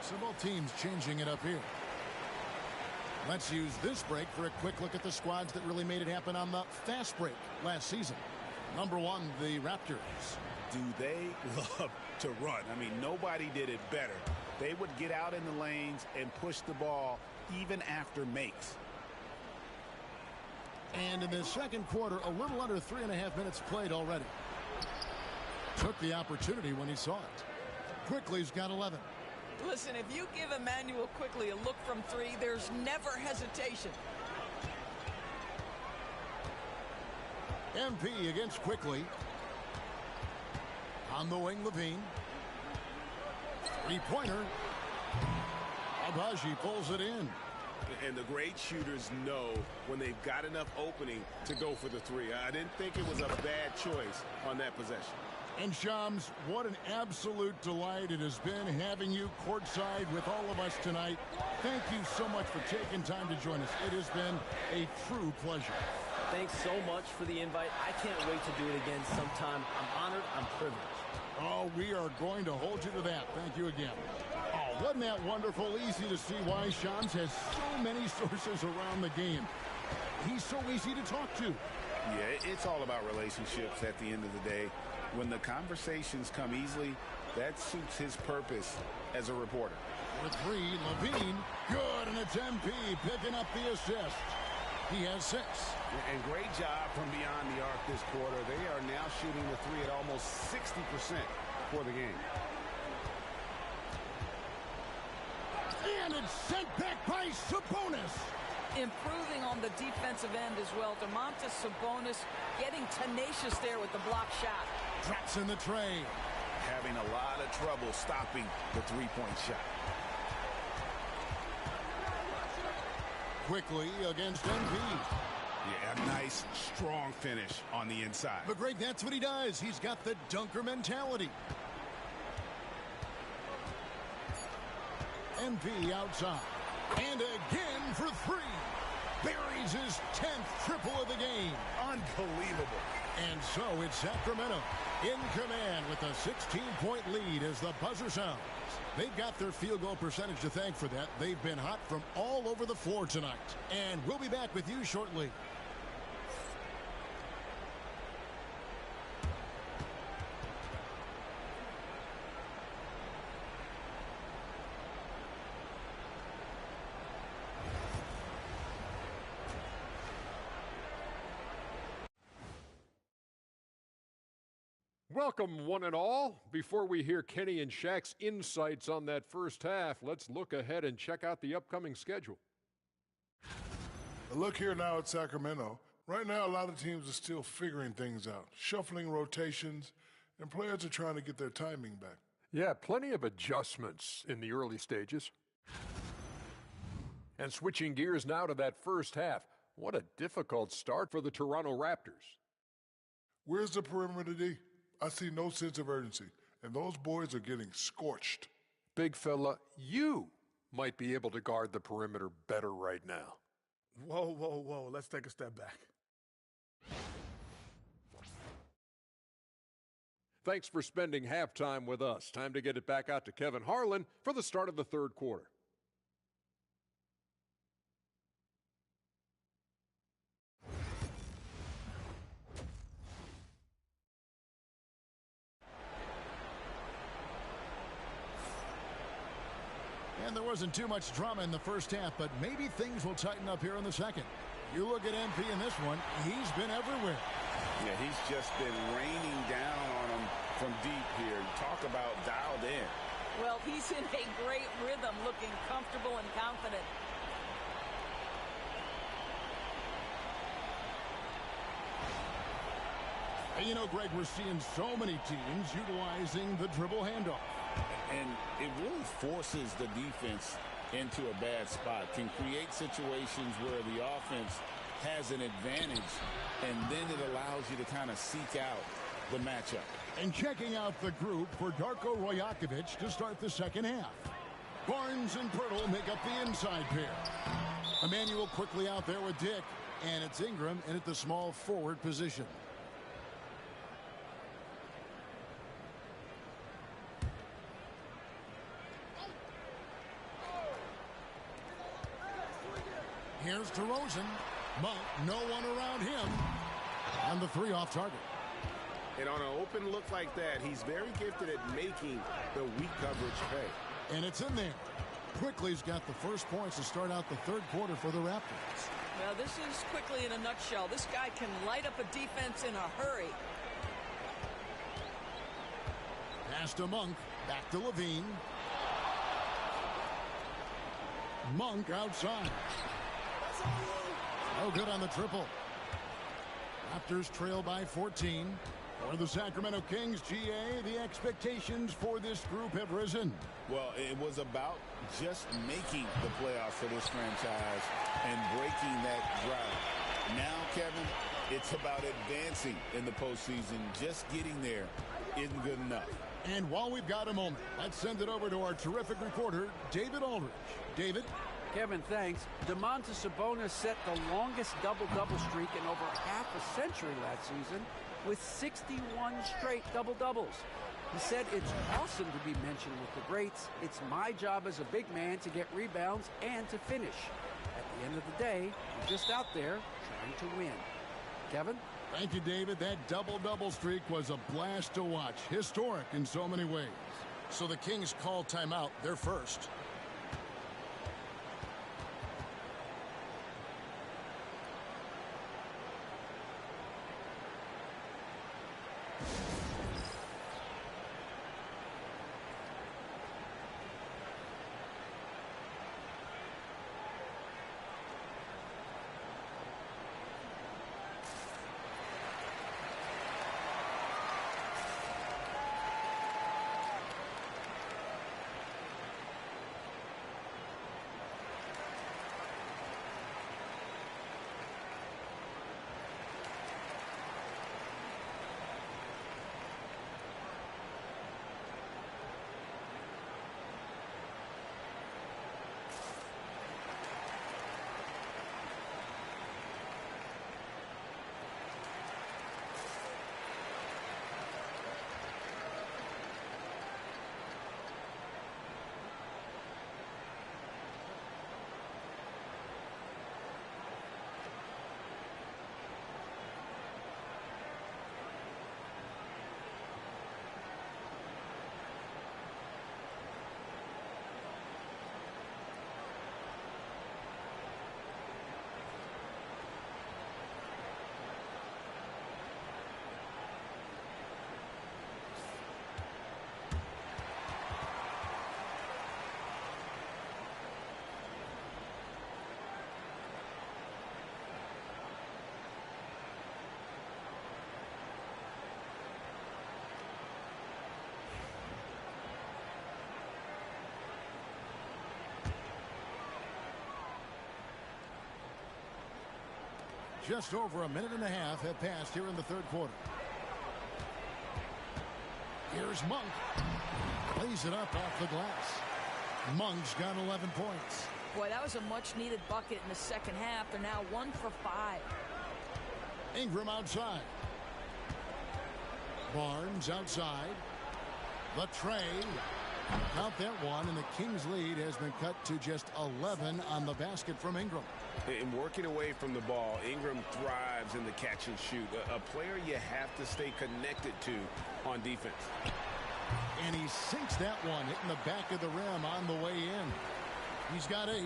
So both teams changing it up here. Let's use this break for a quick look at the squads that really made it happen on the fast break last season. Number 1, the Raptors. Do they love to run? I mean, nobody did it better. They would get out in the lanes and push the ball even after makes. And in the second quarter, a little under 3.5 minutes played already. Took the opportunity when he saw it. Quickly's got 11. Listen, if you give Emmanuel Quickly a look from 3, there's never hesitation. MP against Quickly. On the wing, Levine. Three-pointer. Agbaji pulls it in. And the great shooters know when they've got enough opening to go for the 3. I didn't think it was a bad choice on that possession. And Shams, what an absolute delight it has been having you courtside with all of us tonight. Thank you so much for taking time to join us. It has been a true pleasure. Thanks so much for the invite. I can't wait to do it again sometime. I'm honored. I'm privileged. Oh, we are going to hold you to that. Thank you again. Oh, wasn't that wonderful? Easy to see why Shams has so many sources around the game. He's so easy to talk to. Yeah, it's all about relationships at the end of the day. When the conversations come easily, that suits his purpose as a reporter. With 3, Levine, good, and it's MP picking up the assist. He has 6. And great job from beyond the arc this quarter. They are now shooting the 3 at almost 60% for the game. And it's sent back by Sabonis. Improving on the defensive end as well. Domantas Sabonis getting tenacious there with the block shot. Drops in the tray. Having a lot of trouble stopping the three-point shot. Quickly against MP. Yeah, a nice, strong finish on the inside. But Greg, that's what he does. He's got the dunker mentality. MP outside. And again for 3. Buries his 10th triple of the game. Unbelievable. And so it's Sacramento in command with a 16-point lead as the buzzer sounds. They've got their field goal percentage to thank for that. They've been hot from all over the floor tonight. And we'll be back with you shortly. Welcome, one and all. Before we hear Kenny and Shaq's insights on that first half, let's look ahead and check out the upcoming schedule. A look here now at Sacramento. Right now, a lot of teams are still figuring things out, shuffling rotations, and players are trying to get their timing back. Yeah, plenty of adjustments in the early stages. And switching gears now to that first half. What a difficult start for the Toronto Raptors. Where's the perimeter D? I see no sense of urgency, and those boys are getting scorched. Big fella, you might be able to guard the perimeter better right now. Whoa, whoa, whoa. Let's take a step back. Thanks for spending halftime with us. Time to get it back out to Kevin Harlan for the start of the third quarter. And there wasn't too much drama in the first half, but maybe things will tighten up here in the second. You look at MP in this one, he's been everywhere. Yeah, he's just been raining down on him from deep here. Talk about dialed in. Well, he's in a great rhythm, looking comfortable and confident. And you know, Greg, we're seeing so many teams utilizing the dribble handoff. And it really forces the defense into a bad spot, can create situations where the offense has an advantage, and then it allows you to kind of seek out the matchup. And checking out the group for Darko Rajakovic to start the second half. Barnes and Pirtle make up the inside pair. Emmanuel quickly out there with Dick, and it's Ingram in at the small forward position. Here's DeRozan. Monk, no one around him. And the three off target. And on an open look like that, he's very gifted at making the weak coverage pay. And it's in there. Quickly's got the first points to start out the third quarter for the Raptors. Well, this is Quickly in a nutshell. This guy can light up a defense in a hurry. Pass to Monk. Back to Levine. Monk outside. No good on the triple. Raptors trail by 14. For the Sacramento Kings, GA, the expectations for this group have risen. Well, it was about just making the playoffs for this franchise and breaking that drought. Now, Kevin, it's about advancing in the postseason. Just getting there isn't good enough. And while we've got a moment, let's send it over to our terrific reporter, David Aldridge. David? Kevin, thanks. Domantas Sabonis set the longest double-double streak in over half a century last season with 61 straight double-doubles. He said it's awesome to be mentioned with the greats. It's my job as a big man to get rebounds and to finish. At the end of the day, I'm just out there trying to win. Kevin? Thank you, David. That double-double streak was a blast to watch. Historic in so many ways. So the Kings call timeout. They're first. Just over a minute and a half have passed here in the third quarter. Here's Monk. Lays it up off the glass. Monk's got 11 points. Boy, that was a much-needed bucket in the second half. They're now 1 for 5. Ingram outside. Barnes outside. The tray. Count that one, and the Kings' lead has been cut to just 11 on the basket from Ingram. And working away from the ball, Ingram thrives in the catch and shoot. A player you have to stay connected to on defense. And he sinks that one, hitting the back of the rim on the way in. He's got 8.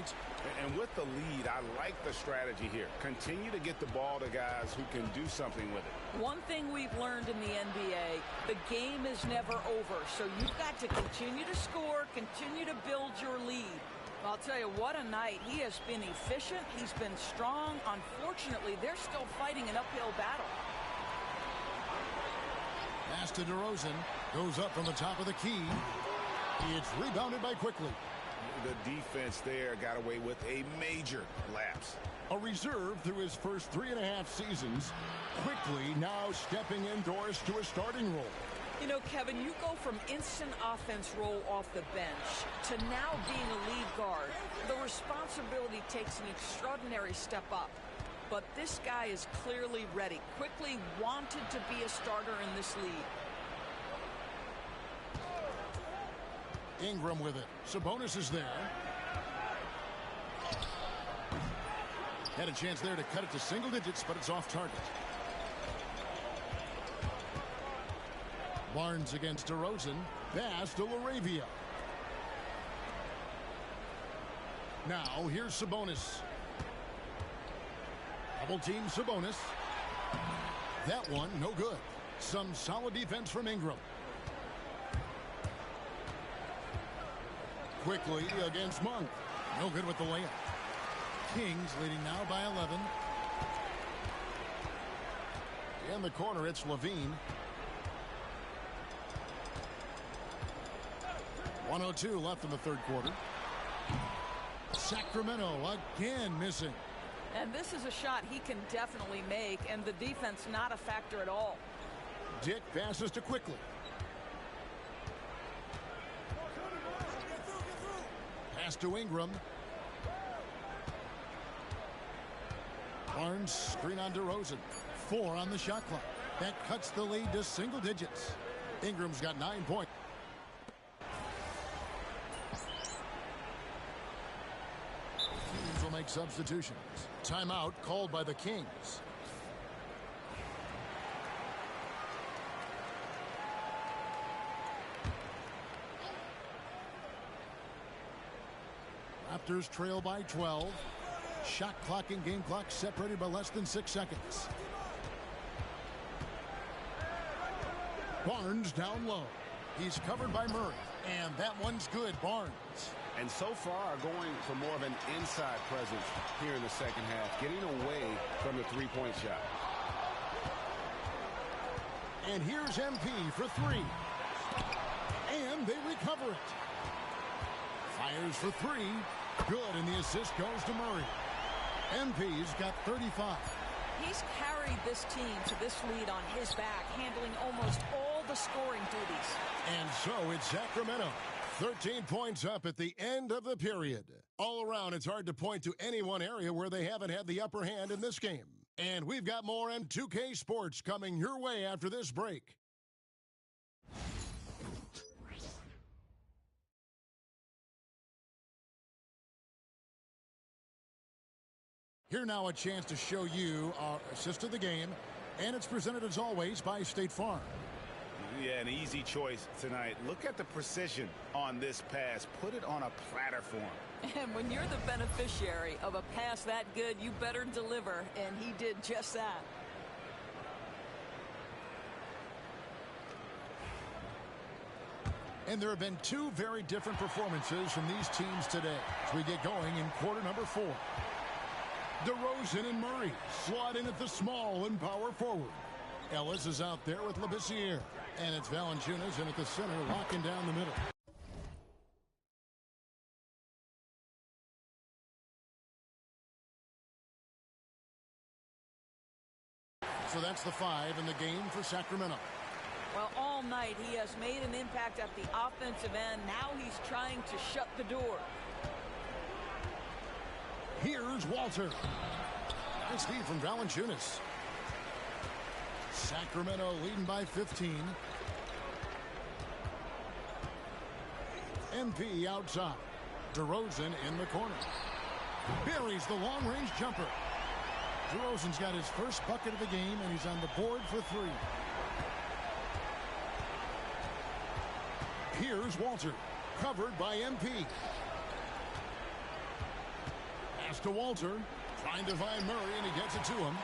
And with the lead, I like the strategy here. Continue to get the ball to guys who can do something with it. One thing we've learned in the NBA, the game is never over. So you've got to continue to score, continue to build your lead. I'll tell you, what a night. He has been efficient. He's been strong. Unfortunately, they're still fighting an uphill battle. Pass to DeRozan. Goes up from the top of the key. It's rebounded by Quickly. The defense there got away with a major lapse. A reserve through his first 3.5 seasons. Quickly now stepping indoors to a starting role. You know, Kevin, you go from instant offense role off the bench to now being a lead guard. The responsibility takes an extraordinary step up. But this guy is clearly ready. Quickly wanted to be a starter in this league. Ingram with it. Sabonis is there. Had a chance there to cut it to single digits, but it's off target. Barnes against DeRozan. Pass to LaRavia. Now here's Sabonis. Double team Sabonis. That one no good. Some solid defense from Ingram. Quickly against Monk. No good with the layup. Kings leading now by 11. In the corner, it's Levine. 1:02 left in the third quarter. Sacramento again missing. And this is a shot he can definitely make, and the defense not a factor at all. Dick passes to Quickly. Pass to Ingram. Barnes screen on DeRozan. 4 on the shot clock. That cuts the lead to single digits. Ingram's got 9 points. Teams will make substitutions. Timeout called by the Kings. Raptors trail by 12. Shot clock and game clock separated by less than 6 seconds. Barnes down low. He's covered by Murray. And that one's good. Barnes. And so far going for more of an inside presence here in the second half, getting away from the three-point shot. And here's MP for 3. And they recover it. Fires for 3. Good, and the assist goes to Murray. MP's got 35. He's carried this team to this lead on his back, handling almost all the scoring duties. And so it's Sacramento. 13 points up at the end of the period. All around, it's hard to point to any one area where they haven't had the upper hand in this game. And we've got more M2K Sports coming your way after this break. Here now a chance to show you our assist of the game, and it's presented as always by State Farm. Yeah, an easy choice tonight. Look at the precision on this pass. Put it on a platter for him. And when you're the beneficiary of a pass that good, you better deliver, and he did just that. And there have been 2 very different performances from these teams today as we get going in quarter number 4. DeRozan and Murray slot in at the small and power forward. Ellis is out there with Labissiere. And it's Valanciunas in at the center, locking down the middle. So that's the 5 in the game for Sacramento. Well, all night he has made an impact at the offensive end. Now he's trying to shut the door. Here's Walter. Nice feed from Valanciunas. Sacramento leading by 15. MP outside. DeRozan in the corner. Buries the long-range jumper. DeRozan's got his first bucket of the game, and he's on the board for 3. Here's Walter. Covered by MP. Pass to Walter. Trying to find Murray, and he gets it to him.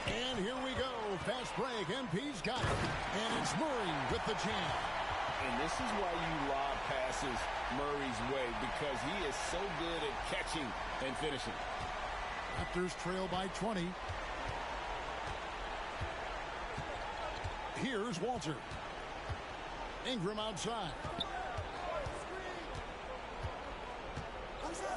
And here we go. Fast break. MP's got it. And it's Murray with the jam. And this is why you lob passes Murray's way, because he is so good at catching and finishing. Raptors trail by 20. Here's Walter. Ingram outside.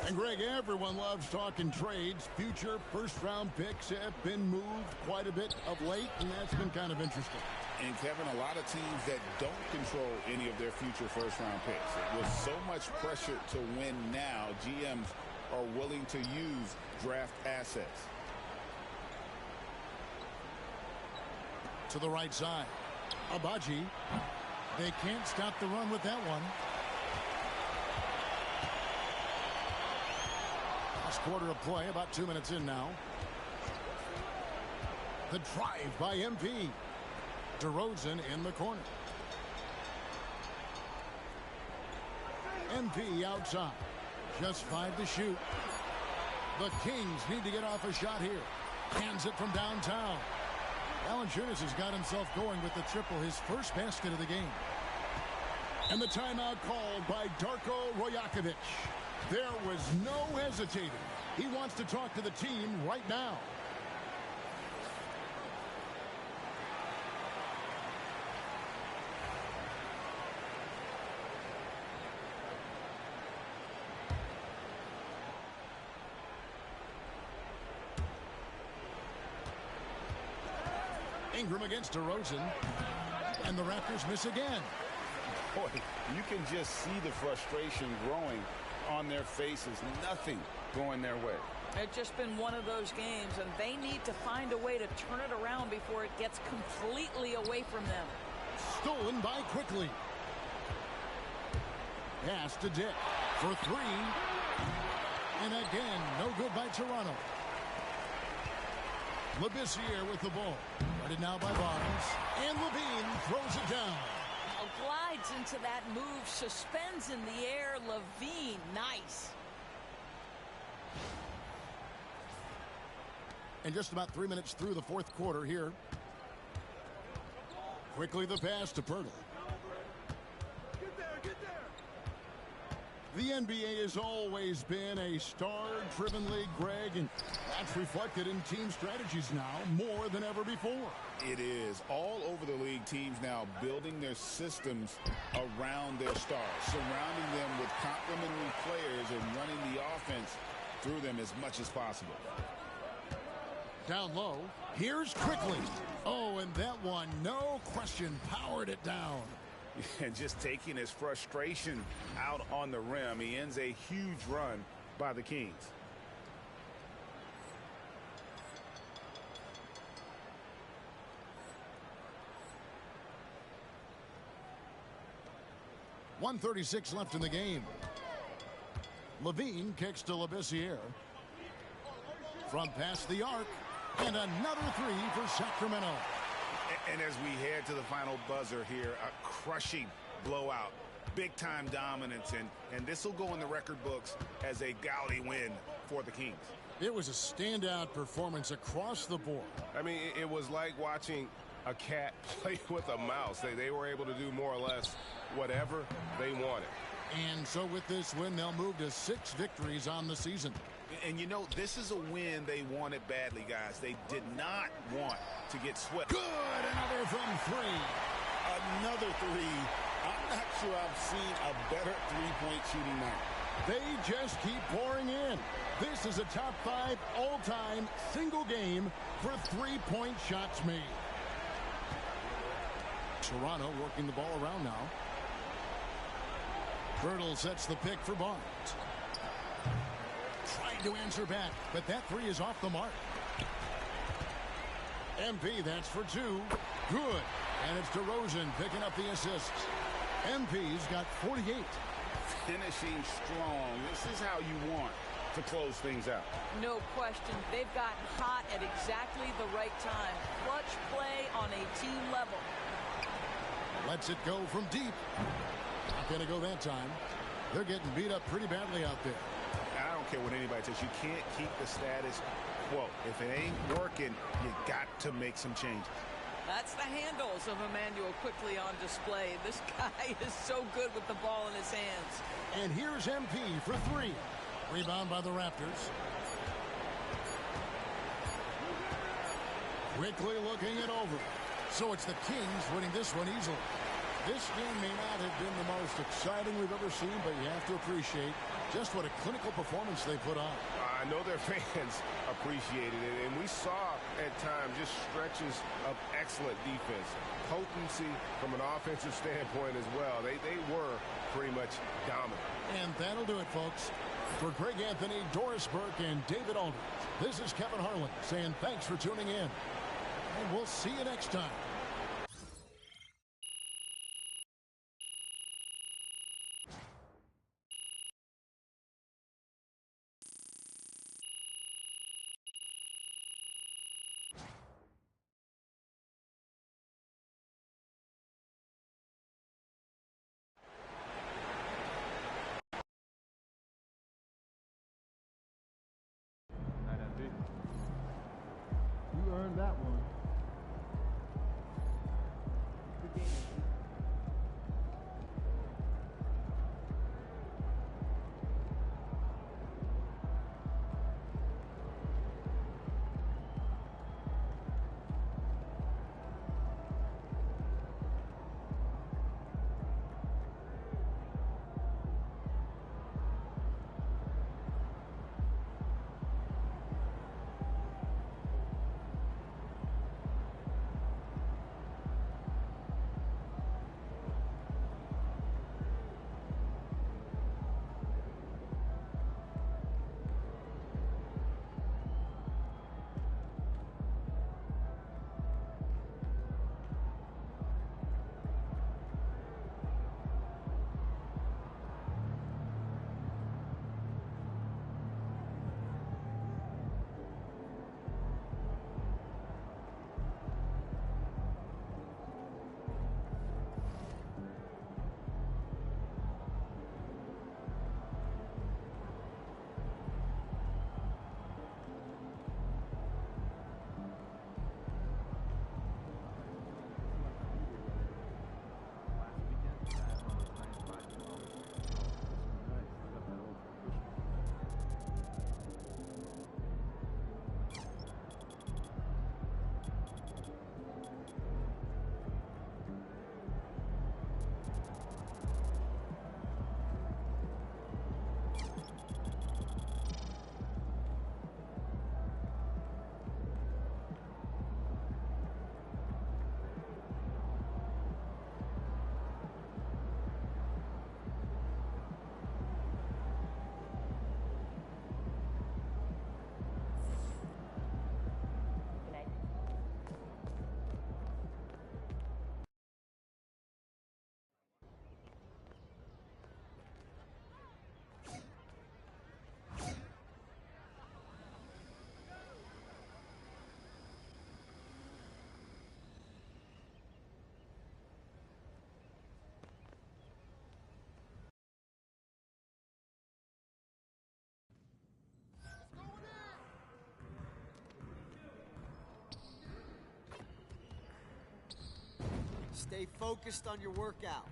And Greg, everyone loves talking trades. Future first-round picks have been moved quite a bit of late, and that's been kind of interesting. And, Kevin, a lot of teams that don't control any of their future first-round picks. With so much pressure to win now, GMs are willing to use draft assets. To the right side. Abaji. They can't stop the run with that one. Last quarter of play, about 2 minutes in now. The drive by MP. DeRozan in the corner. MP outside. Just 5 to shoot. The Kings need to get off a shot here. Hands it from downtown. Valanciunas has got himself going with the triple, his first basket of the game. And the timeout called by Darko Rajakovic. There was no hesitating. He wants to talk to the team right now. Ingram against DeRozan. And the Raptors miss again. Boy, you can just see the frustration growing on their faces. Nothing going their way. It's just been one of those games, and they need to find a way to turn it around before it gets completely away from them. Stolen by Quickly. Pass to Dick for 3. And again, no good by Toronto. Labissiere with the ball. Guarded now by Barnes. And Levine throws it down. Glides into that move, suspends in the air. Levine, nice. And just about 3 minutes through the fourth quarter here. Quickly the pass to Poeltl. The NBA has always been a star-driven league, Greg, and that's reflected in team strategies now more than ever before. It is. All over the league, teams now building their systems around their stars, surrounding them with complementary players and running the offense through them as much as possible. Down low. Here's Quickly. Oh, and that one, no question, powered it down. And just taking his frustration out on the rim. He ends a huge run by the Kings. .136 left in the game. Levine kicks to Labissiere. From past the arc. And another 3 for Sacramento. And as we head to the final buzzer here, a crushing blowout, big-time dominance, and this will go in the record books as a gaudy win for the Kings. It was a standout performance across the board. I mean, it was like watching a cat play with a mouse. They were able to do more or less whatever they wanted. And so with this win, they'll move to 6 victories on the season. And you know, this is a win they wanted badly, guys. They did not want to get swept. Good! Another from 3. Another 3. I'm not sure I've seen a better three-point shooting night. They just keep pouring in. This is a top 5 all-time single game for three-point shots made. Toronto working the ball around now. Poeltl sets the pick for Barnes. Trying to answer back, but that 3 is off the mark. MP, that's for 2. Good. And it's DeRozan picking up the assists. MP's got 48. Finishing strong. This is how you want to close things out. No question. They've gotten hot at exactly the right time. Clutch play on a team level. Lets it go from deep. Not going to go that time. They're getting beat up pretty badly out there. I don't care what anybody says. You can't keep the status quo. If it ain't working, you got to make some changes. That's the handles of Immanuel Quickly on display. This guy is so good with the ball in his hands. And here's MP for 3. Rebound by the Raptors. Quickly looking it over. So it's the Kings winning this one easily. This game may not have been the most exciting we've ever seen, but you have to appreciate just what a clinical performance they put on. I know their fans appreciated it, and we saw at times just stretches of excellent defense. Potency from an offensive standpoint as well. They were pretty much dominant. And that'll do it, folks. For Greg Anthony, Doris Burke, and David Aldridge, this is Kevin Harlan saying thanks for tuning in. And we'll see you next time. that one. Good game, MP. Stay focused on your workout.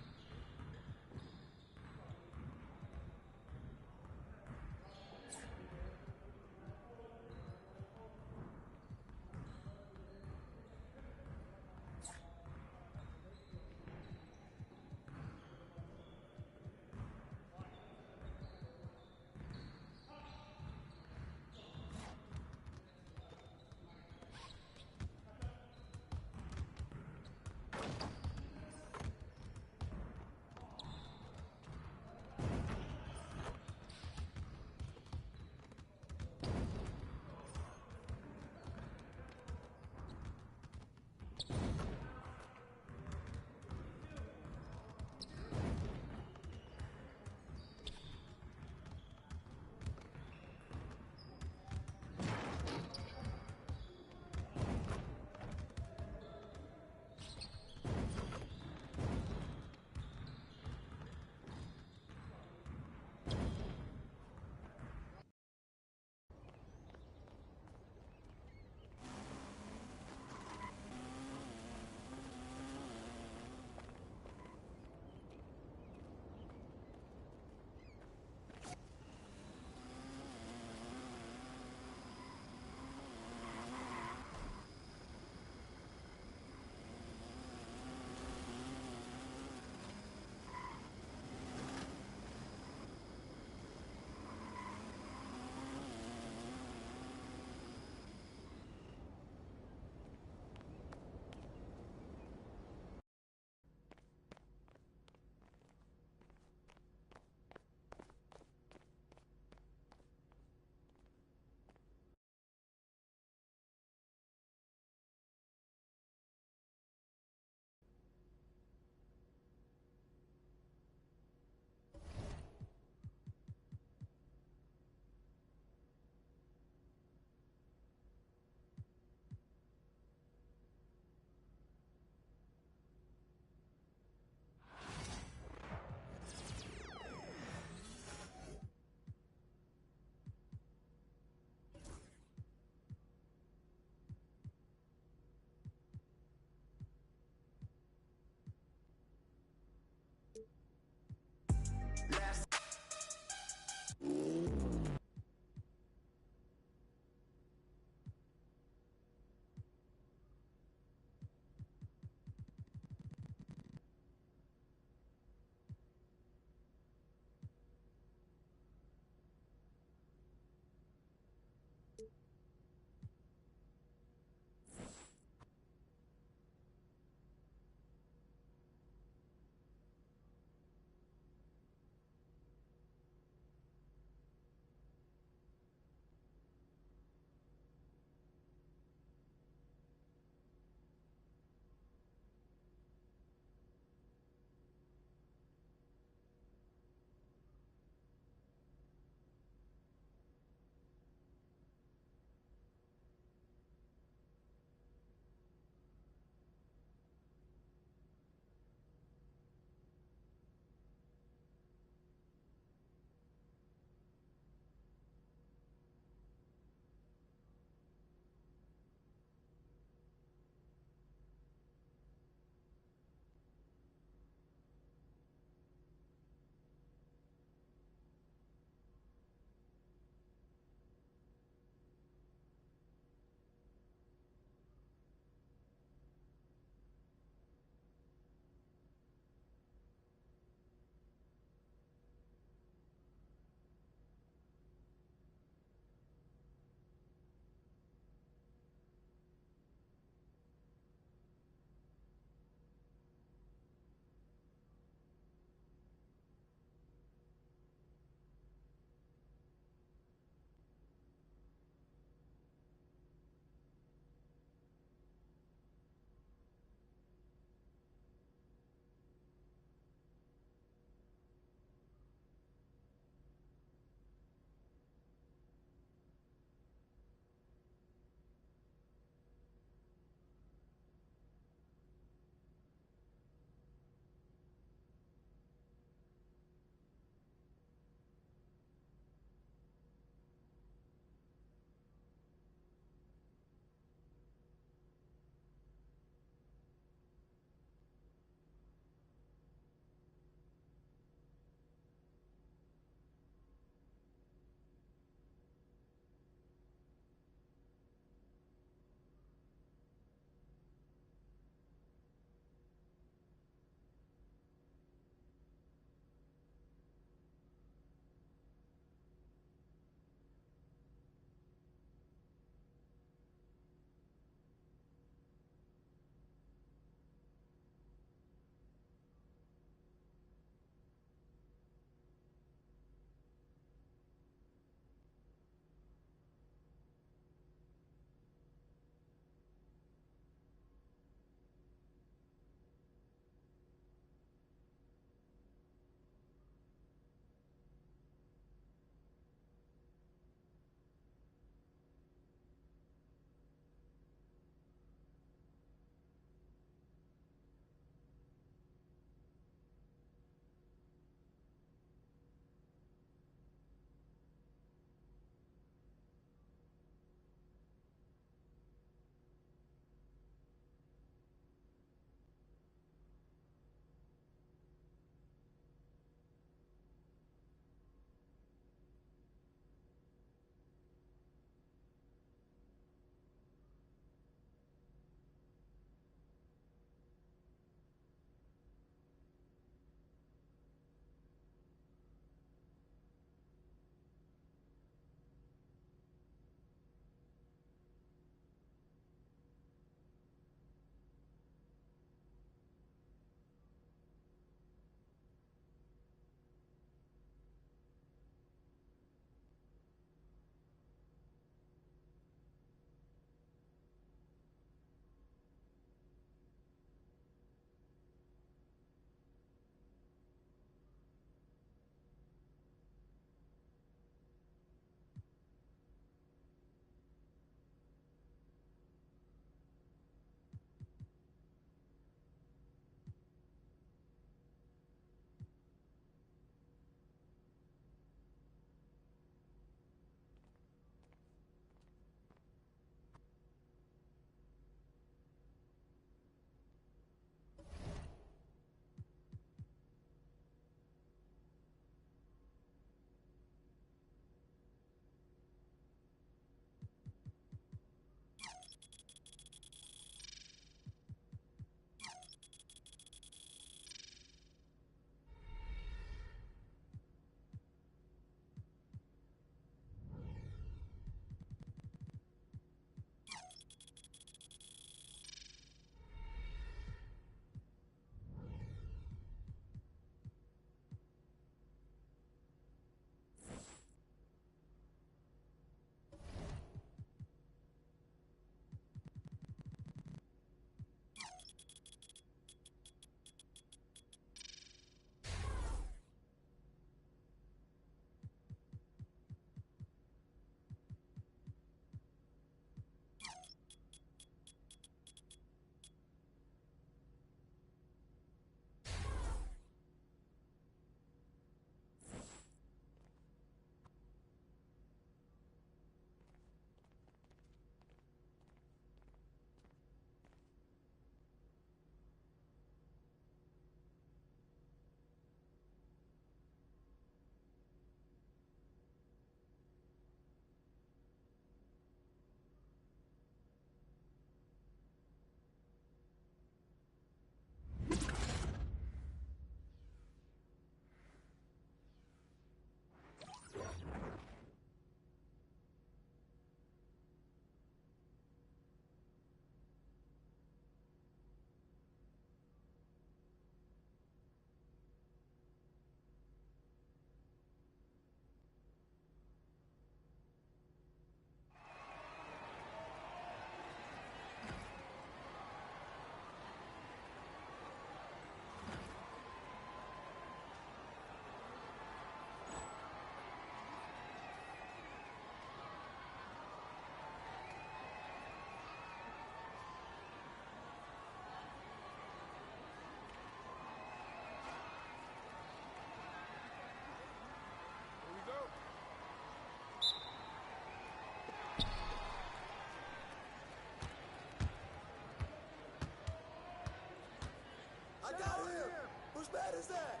bad is that?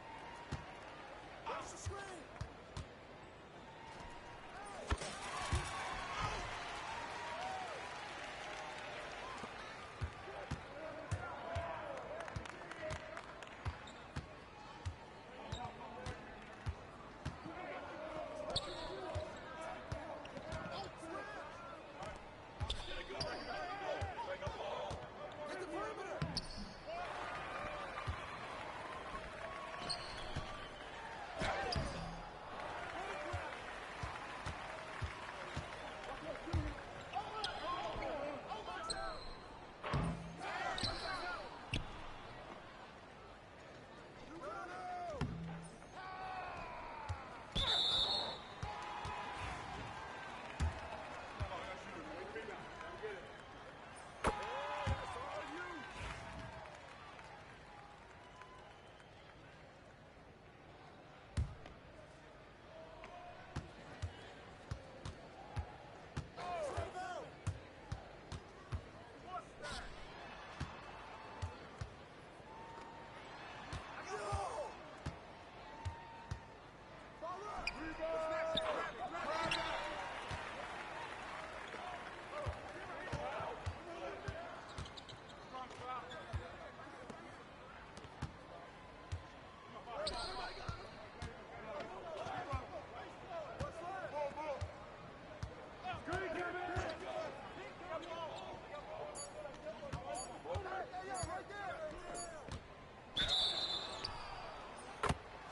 Watch the screen.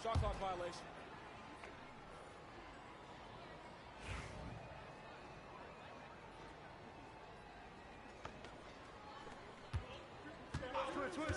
Shot clock violation. Switch.